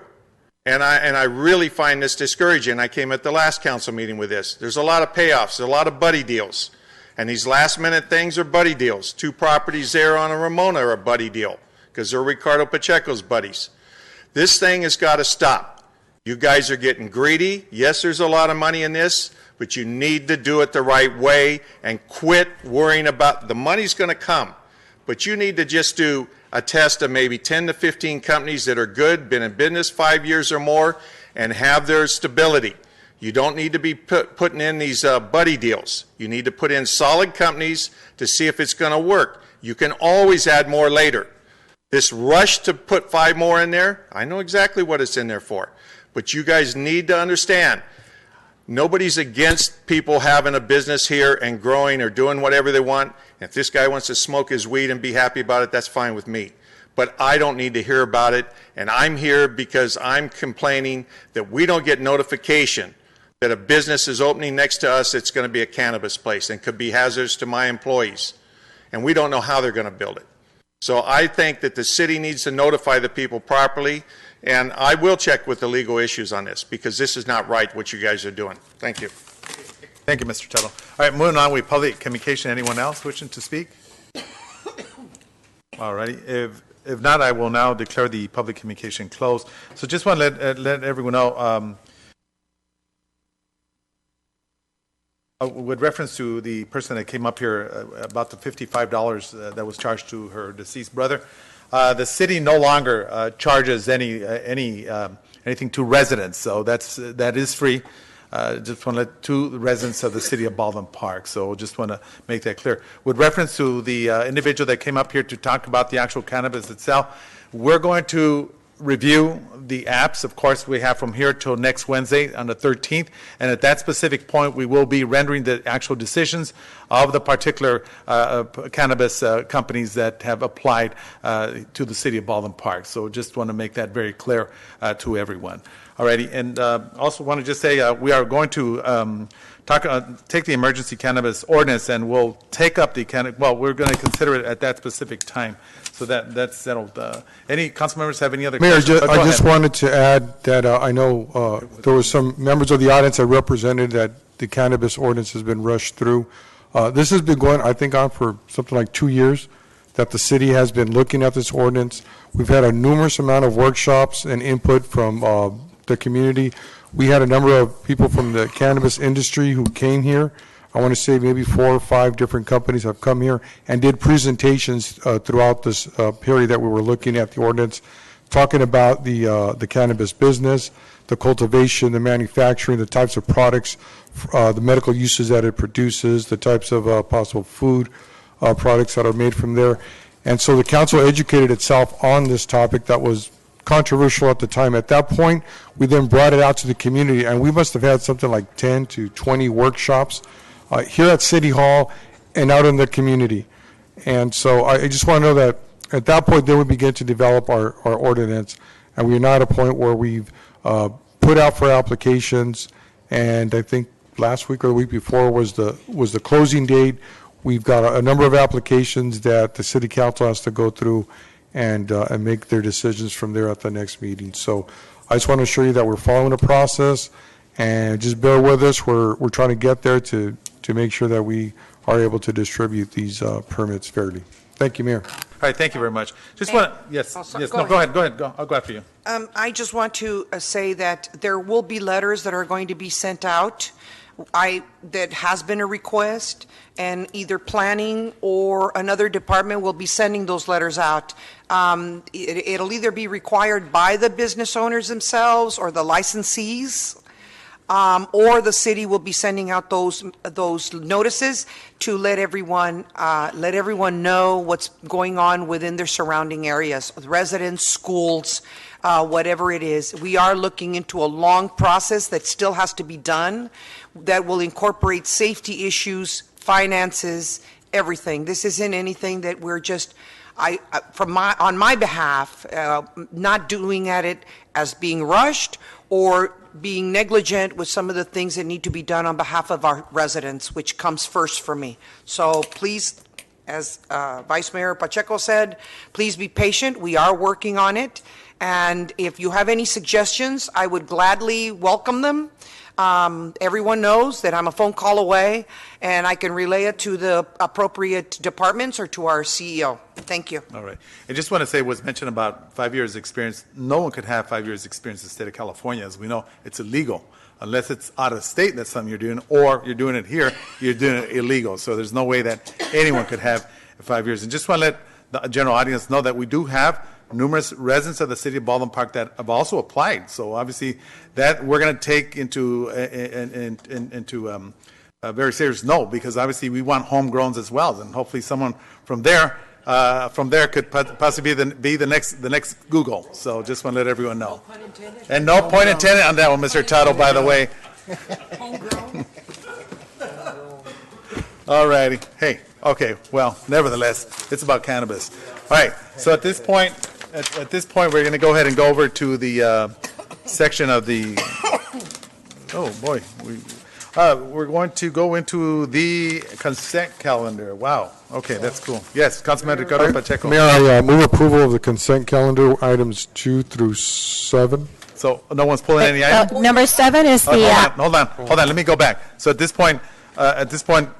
And I really find this discouraging. I came at the last council meeting with this. There's a lot of payoffs, there's a lot of buddy deals. And these last minute things are buddy deals. 2 properties there on a Ramona are a buddy deal because they're Ricardo Pacheco's buddies. This thing has got to stop. You guys are getting greedy. Yes, there's a lot of money in this, but you need to do it the right way and quit worrying about the money's going to come. But you need to just do a test of maybe 10 to 15 companies that are good, been in business 5 years or more, and have their stability. You don't need to be putting in these buddy deals. You need to put in solid companies to see if it's going to work. You can always add more later. This rush to put 5 more in there, I know exactly what it's in there for. But you guys need to understand, nobody's against people having a business here and growing or doing whatever they want. If this guy wants to smoke his weed and be happy about it, that's fine with me. But I don't need to hear about it, and I'm here because I'm complaining that we don't get notification that a business is opening next to us that's going to be a cannabis place and could be hazardous to my employees. And we don't know how they're going to build it. So I think that the city needs to notify the people properly, and I will check with the legal issues on this because this is not right what you guys are doing. Thank you. Thank you, Mr. Tuttle. All right, moving on, we public communication. Anyone else wishing to speak? All righty. If not, I will now declare the public communication closed. So just want to let everyone know, with reference to the person that came up here about the $55 that was charged to her deceased brother, the city no longer charges anything to residents, so that is free. Just want to let 2 residents of the city of Baldwin Park, so just want to make that clear. With reference to the individual that came up here to talk about the actual cannabis itself, we're going to review the apps. Of course, we have from here till next Wednesday on the 13th, and at that specific point, we will be rendering the actual decisions of the particular cannabis companies that have applied to the city of Baldwin Park. So just want to make that very clear to everyone. Alrighty, and also want to just say we are going to take the emergency cannabis ordinance, and we'll take up the we're going to consider it at that specific time. So that's settled. Any council members have any other Mayor, questions? I just wanted to add that I know there were some members of the audience that represented that the cannabis ordinance has been rushed through. This has been going, I think, on for something like 2 years that the city has been looking at this ordinance. We've had a numerous amount of workshops and input from the community. We had a number of people from the cannabis industry who came here. I want to say maybe 4 or 5 different companies have come here and did presentations throughout this period that we were looking at the ordinance, talking about the cannabis business, the cultivation, the manufacturing, the types of products, the medical uses that it produces, the types of possible food products that are made from there. And so the council educated itself on this topic that was controversial at the time. At that point, we then brought it out to the community, and we must have had something like 10 to 20 workshops here at City Hall and out in the community. And so I just want to know that at that point, then we begin to develop our ordinance, and we're not at a point where we've put out for applications, and I think last week or the week before was the closing date. We've got a number of applications that the city council has to go through and make their decisions from there at the next meeting. So I just want to assure you that we're following the process, and just bear with us. We're trying to get there to make sure that we are able to distribute these permits fairly. Thank you, Mayor. All right, thank you very much. Just want to, yes, go ahead. I'll go after you. I just want to say that there will be letters that are going to be sent out. That has been a request, and either planning or another department will be sending those letters out. It'll either be required by the business owners themselves or the licensees, or the city will be sending out those notices to let everyone know what's going on within their surrounding areas, residents, schools, whatever it is. We are looking into a long process that still has to be done, that will incorporate safety issues, finances, everything. This isn't anything that we're just, on my behalf, not doing at it as being rushed or being negligent with some of the things that need to be done on behalf of our residents, which comes first for me. So please, as Vice Mayor Pacheco said, please be patient. We are working on it. And if you have any suggestions, I would gladly welcome them. Everyone knows that I'm a phone call away, and I can relay it to the appropriate departments or to our CEO. Thank you. All right. I just want to say what's mentioned about 5 years experience. No one could have 5 years experience in the state of California. As we know, it's illegal. Unless it's out of state, that's something you're doing, or you're doing it here, you're doing it illegal. So there's no way that anyone could have 5 years. And just want to let the general audience know that we do have numerous residents of the city of Baldwin Park that have also applied. So obviously that we're going to take into a very serious note, because obviously we want homegrowns as well, and hopefully someone from there could possibly be the next Google. So just want to let everyone know. And no point intended on that one, Mr. Tuttle, by the way. All righty. Hey, okay. Well, nevertheless, it's about cannabis. All right. So at this point, we're going to go ahead and go over to the section of the. Oh boy, we're going to go into the consent calendar. Wow. Okay, that's cool. Yes, Councilman Ricardo Pacheco. Mayor, I move approval of the consent calendar items 2 through 7. So no one's pulling any items? Number 7 is the. Hold on. Let me go back. So at this point,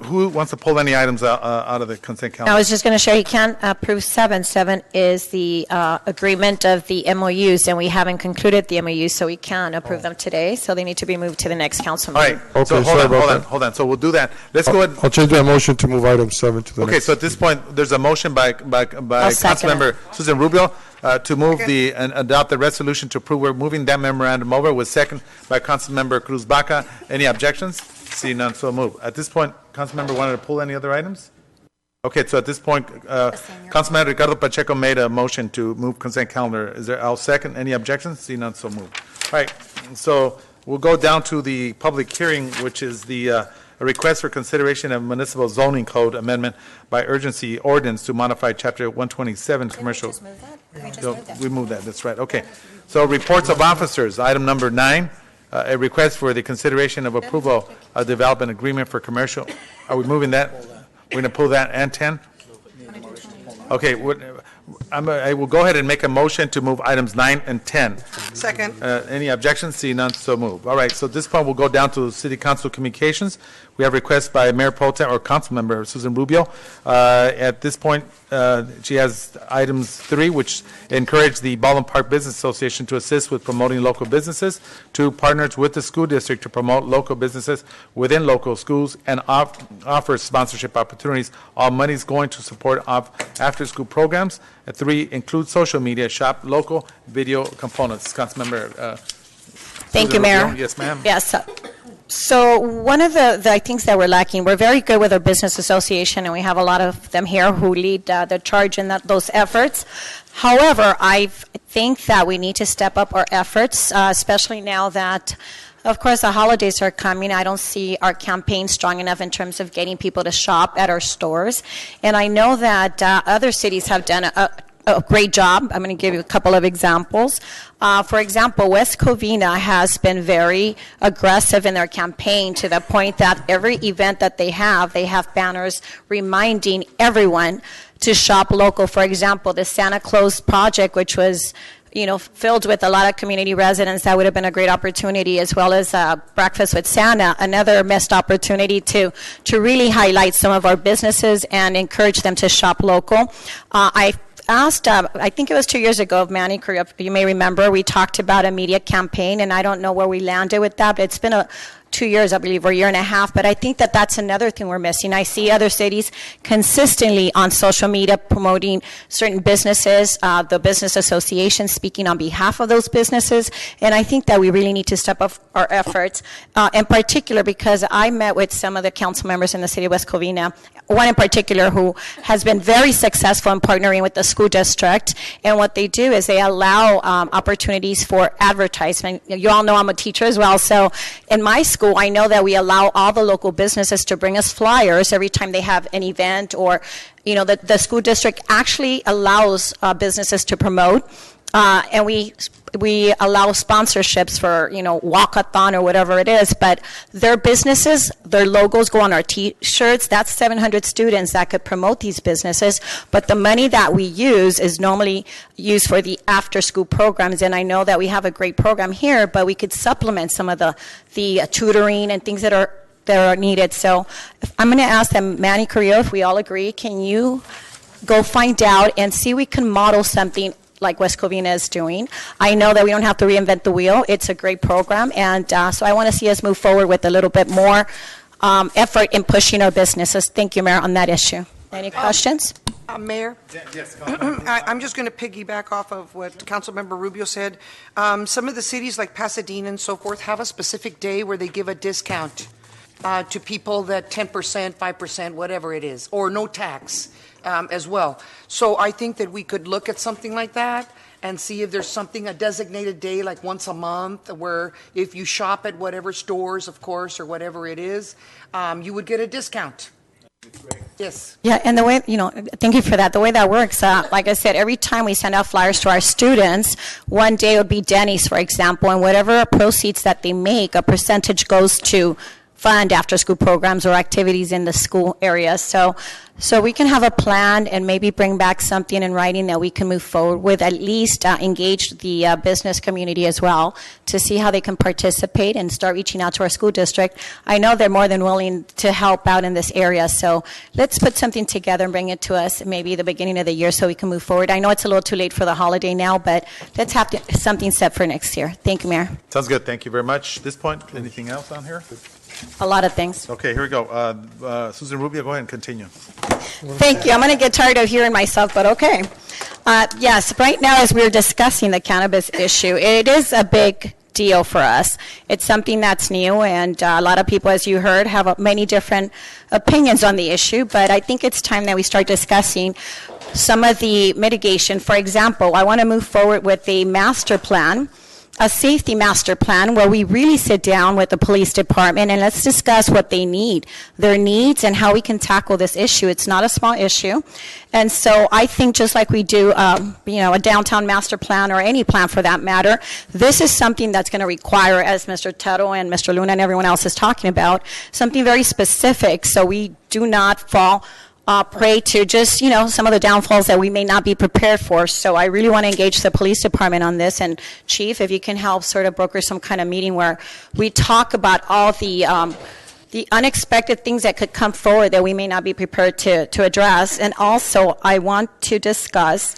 who wants to pull any items out of the consent calendar? I was just going to share, you can't approve 7. 7 is the agreement of the MOUs, and we haven't concluded the MOUs, so we can't approve them today. So they need to be moved to the next council meeting. All right. Okay, so hold on. So we'll do that. Let's go ahead. I'll change my motion to move item 7 to the next. Okay, so at this point, there's a motion by Councilmember Susan Rubio to move and adopt the resolution to approve. We're moving that memorandum over, with second by Councilmember Cruz Baca. Any objections? See none, so move. At this point, Councilmember wanted to pull any other items? Okay, so at this point, Councilman Ricardo Pacheco made a motion to move consent calendar. I'll second. Any objections? See none, so move. All right, so we'll go down to the public hearing, which is the a request for consideration of municipal zoning code amendment by urgency ordinance to modify chapter 127 commercial. We moved that, that's right. Okay. So reports of officers, item number 9. A request for the consideration of approval of development agreement for commercial. Are we moving that? We're going to pull that and 10? Okay. I will go ahead and make a motion to move items 9 and 10. Second. Any objections? See none, so move. All right. So at this point, we'll go down to City Council communications. We have requests by Mayor Pro Tem or Councilmember Susan Rubio. At this point, she has items 3, which encourage the Baldwin Park Business Association to assist with promoting local businesses. 2, partners with the school district to promote local businesses within local schools and offers sponsorship opportunities. All money is going to support after-school programs. 3, include social media, shop local video components. Councilmember. Thank you, Mayor. Yes, ma'am. Yes. So one of the things that we're lacking, we're very good with our business association, and we have a lot of them here who lead the charge in those efforts. However, I think that we need to step up our efforts, especially now that, of course, the holidays are coming. I don't see our campaign strong enough in terms of getting people to shop at our stores. And I know that other cities have done a a great job. I'm going to give you a couple of examples. For example, West Covina has been very aggressive in their campaign to the point that every event that they have banners reminding everyone to shop local. For example, the Santa Claus project, which was filled with a lot of community residents, that would have been a great opportunity, as well as Breakfast with Santa, another missed opportunity to really highlight some of our businesses and encourage them to shop local. I asked, I think it was 2 years ago, of Manny Carrillo, you may remember, we talked about a media campaign, and I don't know where we landed with that, but it's been 2 years, I believe, or a year and a half, but I think that that's another thing we're missing. I see other cities consistently on social media promoting certain businesses, the business association speaking on behalf of those businesses, and I think that we really need to step up our efforts, in particular because I met with some of the council members in the city of West Covina, one in particular who has been very successful in partnering with the school district, and what they do is they allow opportunities for advertisement. You all know I'm a teacher as well, so in my school, I know that we allow all the local businesses to bring us flyers every time they have an event, or, the school district actually allows businesses to promote, and we allow sponsorships for, walkathon or whatever it is, but their businesses, their logos go on our T-shirts. That's 700 students that could promote these businesses, but the money that we use is normally used for the after-school programs, and I know that we have a great program here, but we could supplement some of the tutoring and things that are needed. So I'm going to ask them, Manny Carrillo, if we all agree, can you go find out and see if we can model something like West Covina is doing. I know that we don't have to reinvent the wheel. It's a great program, and so I want to see us move forward with a little bit more effort in pushing our businesses. Thank you, Mayor, on that issue. Any questions? Mayor? Yes, I'm just going to piggyback off of what Councilmember Rubio said. Some of the cities like Pasadena and so forth have a specific day where they give a discount to people that 10%, 5%, whatever it is, or no tax as well. So I think that we could look at something like that and see if there's something, a designated day like once a month, where if you shop at whatever stores, of course, or whatever it is, you would get a discount. Yes. Yeah, and the way, thank you for that. The way that works, like I said, every time we send out flyers to our students, one day would be Denny's, for example, and whatever proceeds that they make, a percentage goes to fund after-school programs or activities in the school area. So we can have a plan and maybe bring back something in writing that we can move forward with, at least engage the business community as well to see how they can participate and start reaching out to our school district. I know they're more than willing to help out in this area, so let's put something together and bring it to us maybe the beginning of the year so we can move forward. I know it's a little too late for the holiday now, but let's have something set for next year. Thank you, Mayor. Sounds good. Thank you very much. At this point, anything else on here? A lot of things. Okay, here we go. Susan Rubio, go ahead and continue. Thank you. I'm going to get tired of hearing myself, but okay. Yes, right now as we're discussing the cannabis issue, it is a big deal for us. It's something that's new, and a lot of people, as you heard, have many different opinions on the issue, but I think it's time that we start discussing some of the mitigation. For example, I want to move forward with a master plan, a safety master plan, where we really sit down with the police department and let's discuss what they need, their needs, and how we can tackle this issue. It's not a small issue. And so I think just like we do, a downtown master plan or any plan for that matter, this is something that's going to require, as Mr. Tuttle and Mr. Luna and everyone else is talking about, something very specific so we do not fall prey to just, some of the downfalls that we may not be prepared for. So I really want to engage the police department on this. And Chief, if you can help sort of broker some kind of meeting where we talk about all the unexpected things that could come forward that we may not be prepared to address. And also, I want to discuss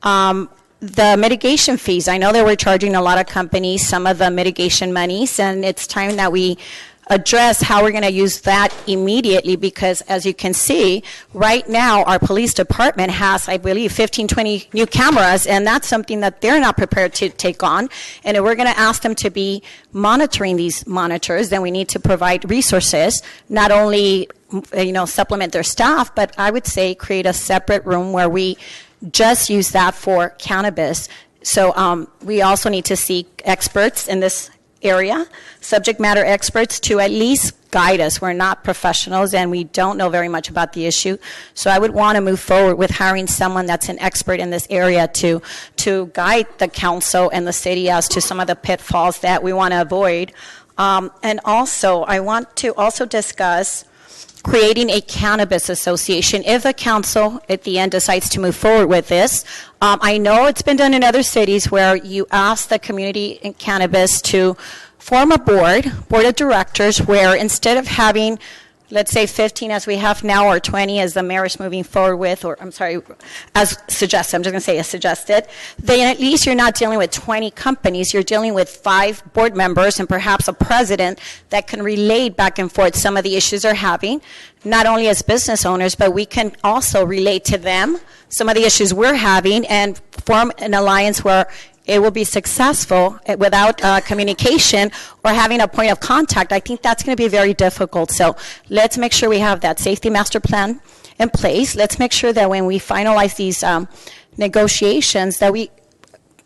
the mitigation fees. I know that we're charging a lot of companies some of the mitigation monies, and it's time that we address how we're going to use that immediately, because as you can see, right now our police department has, I believe, 15, 20 new cameras, and that's something that they're not prepared to take on. And if we're going to ask them to be monitoring these monitors, then we need to provide resources, not only supplement their staff, but I would say create a separate room where we just use that for cannabis. So we also need to seek experts in this area, subject matter experts to at least guide us. We're not professionals and we don't know very much about the issue. So I would want to move forward with hiring someone that's an expert in this area to guide the council and the city as to some of the pitfalls that we want to avoid. And also, I want to also discuss creating a cannabis association if the council at the end decides to move forward with this. I know it's been done in other cities where you ask the community in cannabis to form a board of directors, where instead of having, let's say 15 as we have now, or 20 as the mayor is moving forward with, or I'm sorry, as suggested, I'm just going to say as suggested, then at least you're not dealing with 20 companies, you're dealing with 5 board members and perhaps a president that can relate back and forth some of the issues they're having, not only as business owners, but we can also relate to them some of the issues we're having and form an alliance where it will be successful without communication or having a point of contact. I think that's going to be very difficult. So let's make sure we have that safety master plan in place. Let's make sure that when we finalize these negotiations that we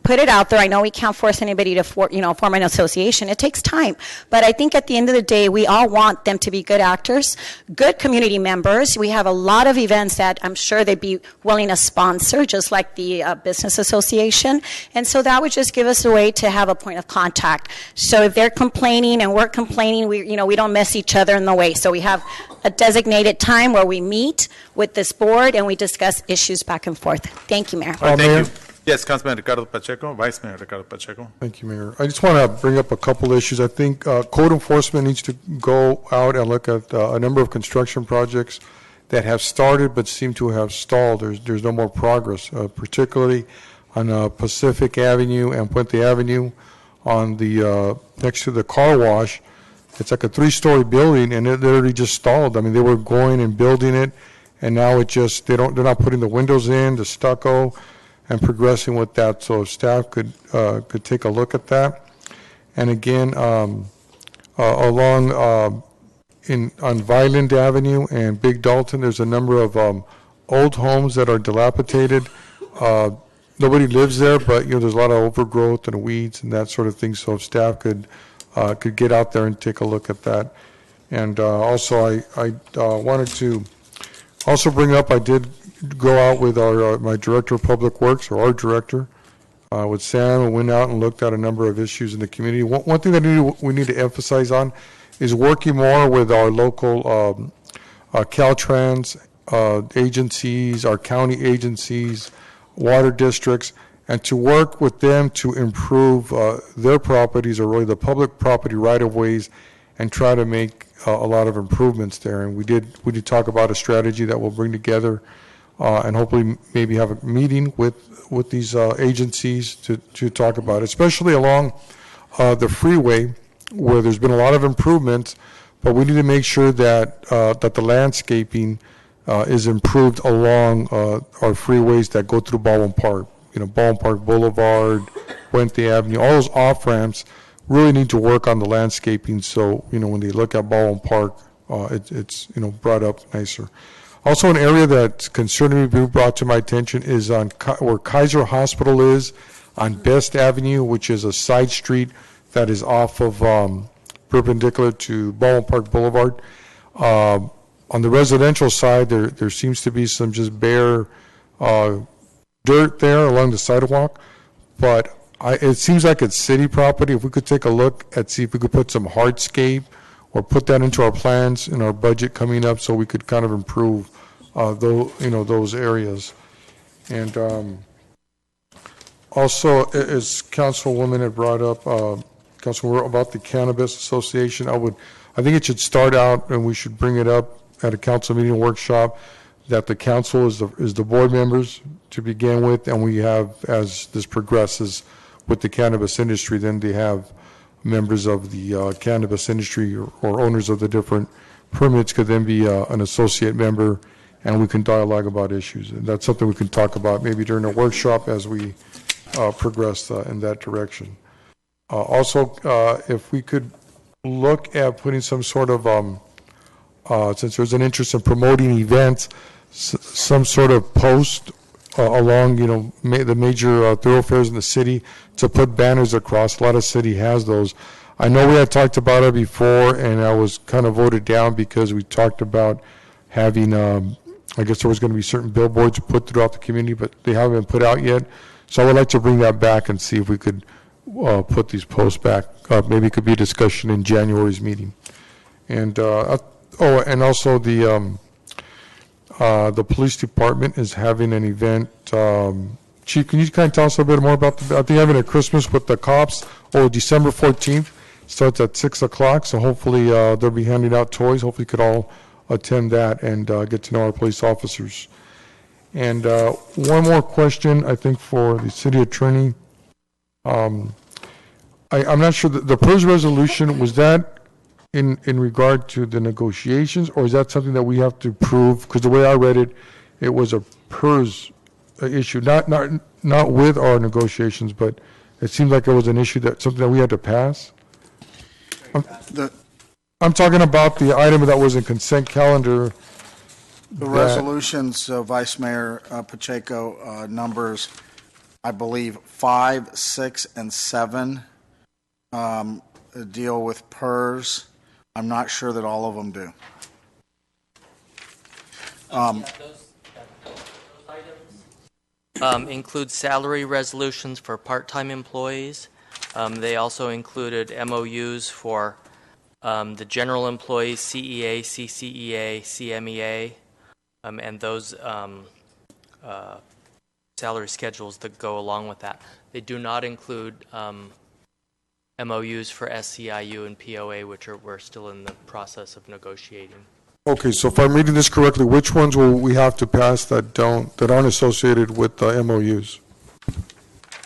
put it out there. I know we can't force anybody to form an association. It takes time. But I think at the end of the day, we all want them to be good actors, good community members. We have a lot of events that I'm sure they'd be willing to sponsor, just like the Business Association. And so that would just give us a way to have a point of contact. So if they're complaining and we're complaining, we don't mess each other in the way. So we have a designated time where we meet with this board and we discuss issues back and forth. Thank you, Mayor. Thank you. Yes, Councilman Ricardo Pacheco, Vice Mayor Ricardo Pacheco. Thank you, Mayor. I just want to bring up a couple issues. I think code enforcement needs to go out and look at a number of construction projects that have started but seem to have stalled. There's no more progress, particularly on Pacific Avenue and Puente Avenue on the next to the car wash. It's like a 3-story building, and it literally just stalled. I mean, they were going and building it, and now it just they're not putting the windows in, the stucco, and progressing with that. So if staff could take a look at that. And again, along on Vineland Avenue and Big Dalton, there's a number of old homes that are dilapidated. Nobody lives there, but there's a lot of overgrowth and weeds and that sort of thing. So if staff could get out there and take a look at that. And also, I wanted to also bring up, I did go out with my director of public works, or our director, with Sam, and went out and looked at a number of issues in the community. One thing that we need to emphasize on is working more with our local Caltrans agencies, our county agencies, water districts, and to work with them to improve their properties, or really the public property right-of-ways, and try to make a lot of improvements there. And we did talk about a strategy that we'll bring together and hopefully maybe have a meeting with these agencies to talk about it, especially along the freeway where there's been a lot of improvements, but we need to make sure that the landscaping is improved along our freeways that go through Baldwin Park. Baldwin Park Boulevard, Puente Avenue, all those off-ramps really need to work on the landscaping, so when they look at Baldwin Park, it's brought up nicer. Also, an area that's concerning me being brought to my attention is on where Kaiser Hospital is on Best Avenue, which is a side street that is off of perpendicular to Baldwin Park Boulevard. On the residential side, there seems to be some just bare dirt there along the sidewalk, but it seems like it's city property. If we could take a look at see if we could put some hardscape or put that into our plans in our budget coming up, so we could kind of improve those areas. And also, as Councilwoman had brought up, Councilwoman, about the Cannabis Association, I think it should start out, and we should bring it up at a council meeting workshop, that the council is the board members to begin with, and we have, as this progresses with the cannabis industry, then they have members of the cannabis industry or owners of the different permits could then be an associate member, and we can dialogue about issues. And that's something we can talk about maybe during a workshop as we progress in that direction. Also, if we could look at putting some sort of, since there's an interest in promoting events, some sort of post along, the major thoroughfares in the city to put banners across. A lot of city has those. I know we had talked about it before, and I was kind of voted down because we talked about having, I guess there was going to be certain billboards put throughout the community, but they haven't been put out yet. So I would like to bring that back and see if we could put these posts back up. Maybe it could be a discussion in January's meeting. And, and also the police department is having an event. Chief, can you kind of tell us a bit more about I think having a Christmas with the cops, December 14th. Starts at 6 o'clock, so hopefully they'll be handing out toys. Hopefully you could all attend that and get to know our police officers. And one more question, I think, for the city attorney. I'm not sure, the PERS resolution, was that in regard to the negotiations, or is that something that we have to prove? Because the way I read it, it was a PERS issue, not with our negotiations, but it seemed like it was an issue something that we had to pass. I'm talking about the item that was in consent calendar. The resolutions, Vice Mayor Pacheco, numbers, I believe, 5, 6, and 7 deal with PERS. I'm not sure that all of them do. Those items include salary resolutions for part-time employees. They also included MOUs for the general employees, CEA, CCEA, CMEA, and those salary schedules that go along with that. They do not include MOUs for SCIU and POA, which we're still in the process of negotiating. Okay, so if I'm reading this correctly, which ones will we have to pass that aren't associated with MOUs?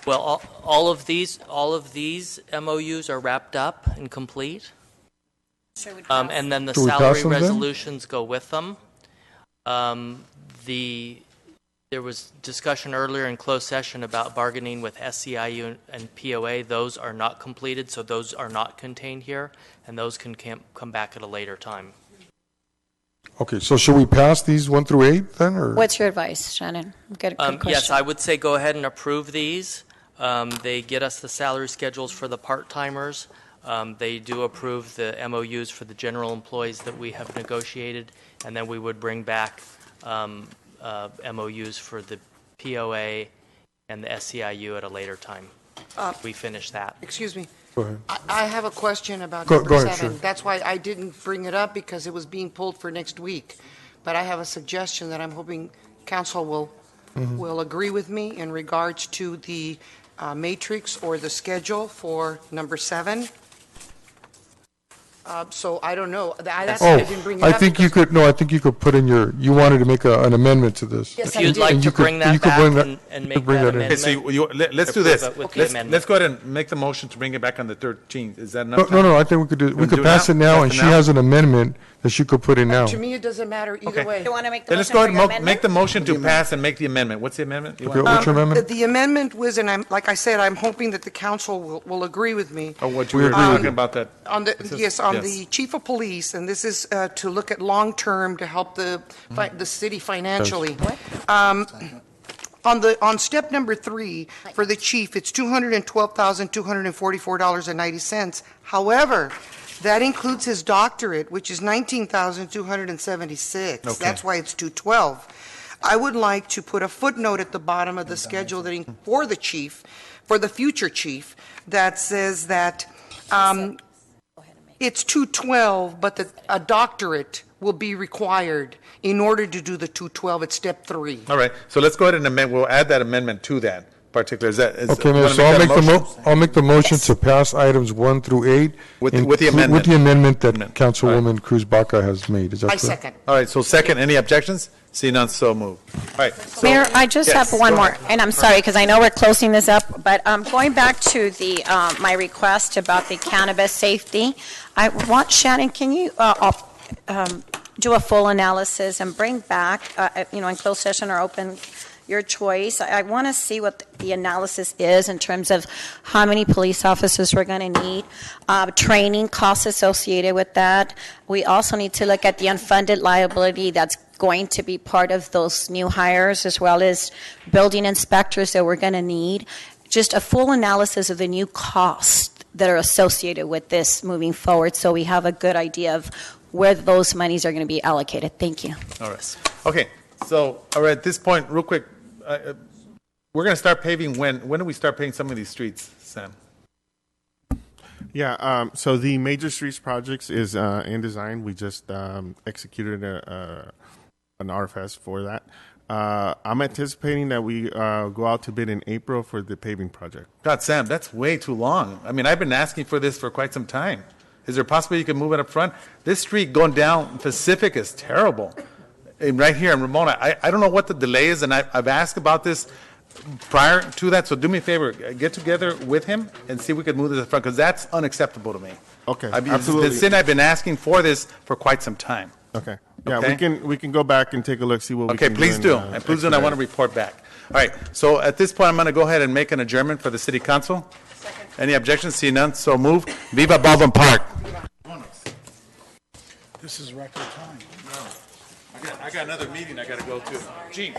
Well, all of these MOUs are wrapped up and complete, and then the salary resolutions go with them. There was discussion earlier in closed session about bargaining with SCIU and POA. Those are not completed, so those are not contained here, and those can come back at a later time. Okay, so should we pass these 1 through 8 then, or? What's your advice, Shannon? Good question. Yes, I would say go ahead and approve these. They get us the salary schedules for the part-timers. They do approve the MOUs for the general employees that we have negotiated, and then we would bring back MOUs for the POA and the SCIU at a later time. We finish that. Excuse me. Go ahead. I have a question about Go number ahead, 7. sure. That's why I didn't bring it up, because it was being pulled for next week. But I have a suggestion that I'm hoping council will agree with me in regards to the matrix or the schedule for number 7. So I don't know. That's why I didn't bring it up. I think you could put in you wanted to make an amendment to this. Yes, if you'd like to bring that back and make that amendment. Okay, so let's do this. Okay. Let's go ahead and make the motion to bring it back on the 13th. Is that enough time? No, I think we could pass it now, and she has an amendment that she could put in now. To me, it doesn't matter either way. You want to make the Then let's motion go ahead for your and make the motion to pass and make the amendment. What's the amendment? Okay, what's your amendment? The amendment was, and like I said, I'm hoping that the council will agree with me. Oh, what you were talking about that? On the chief of police, and this is to look at long-term to help the city financially. On step number 3, for the chief, it's $212,244.90. However, that includes his doctorate, which is $19,276. Okay. That's why it's $212. I would like to put a footnote at the bottom of the schedule for the chief, for the future chief, that says that it's $212, but a doctorate will be required in order to do the $212 at step 3. All right, so let's go ahead and amend. We'll add that amendment to that particular. Okay, Mayor, so I'll make the motion to pass items 1 through 8 with the amendment. With the amendment that Councilwoman Cruz Baca has made. Is that correct? I second. All right, so second. Any objections? See none, so moved. All right. Mayor, I just have one more, and I'm sorry, because I know we're closing this up, but going back to my request about the cannabis safety, I want, Shannon, can you do a full analysis and bring back, in closed session or open, your choice. I want to see what the analysis is in terms of how many police officers we're going to need, training costs associated with that. We also need to look at the unfunded liability that's going to be part of those new hires, as well as building inspectors that we're going to need. Just a full analysis of the new cost that are associated with this moving forward, so we have a good idea of where those monies are going to be allocated. Thank you. All right. Okay. So, all right, at this point, real quick, we're going to start paving when? When do we start paving some of these streets, Sam? Yeah, so the major streets projects is in design. We just executed an RFS for that. I'm anticipating that we go out to bid in April for the paving project. God, Sam, that's way too long. I mean, I've been asking for this for quite some time. Is there a possibility you can move it up front? This street going down Pacific is terrible. And right here in Ramona, I don't know what the delay is, and I've asked about this prior to that, so do me a favor, get together with him and see if we can move this up front, because that's unacceptable to me. Okay, absolutely. I've been asking for this for quite some time. Okay. Yeah, Okay? we can go back and take a look, see what we can do. Okay, please do. And please do, and I want to report back. All right, so at this point, I'm going to go ahead and make an adjournment for the city council. Second. Any objections? See none, so move. Viva Baldwin Park. This is record time. I got another meeting I got to go to. Gene.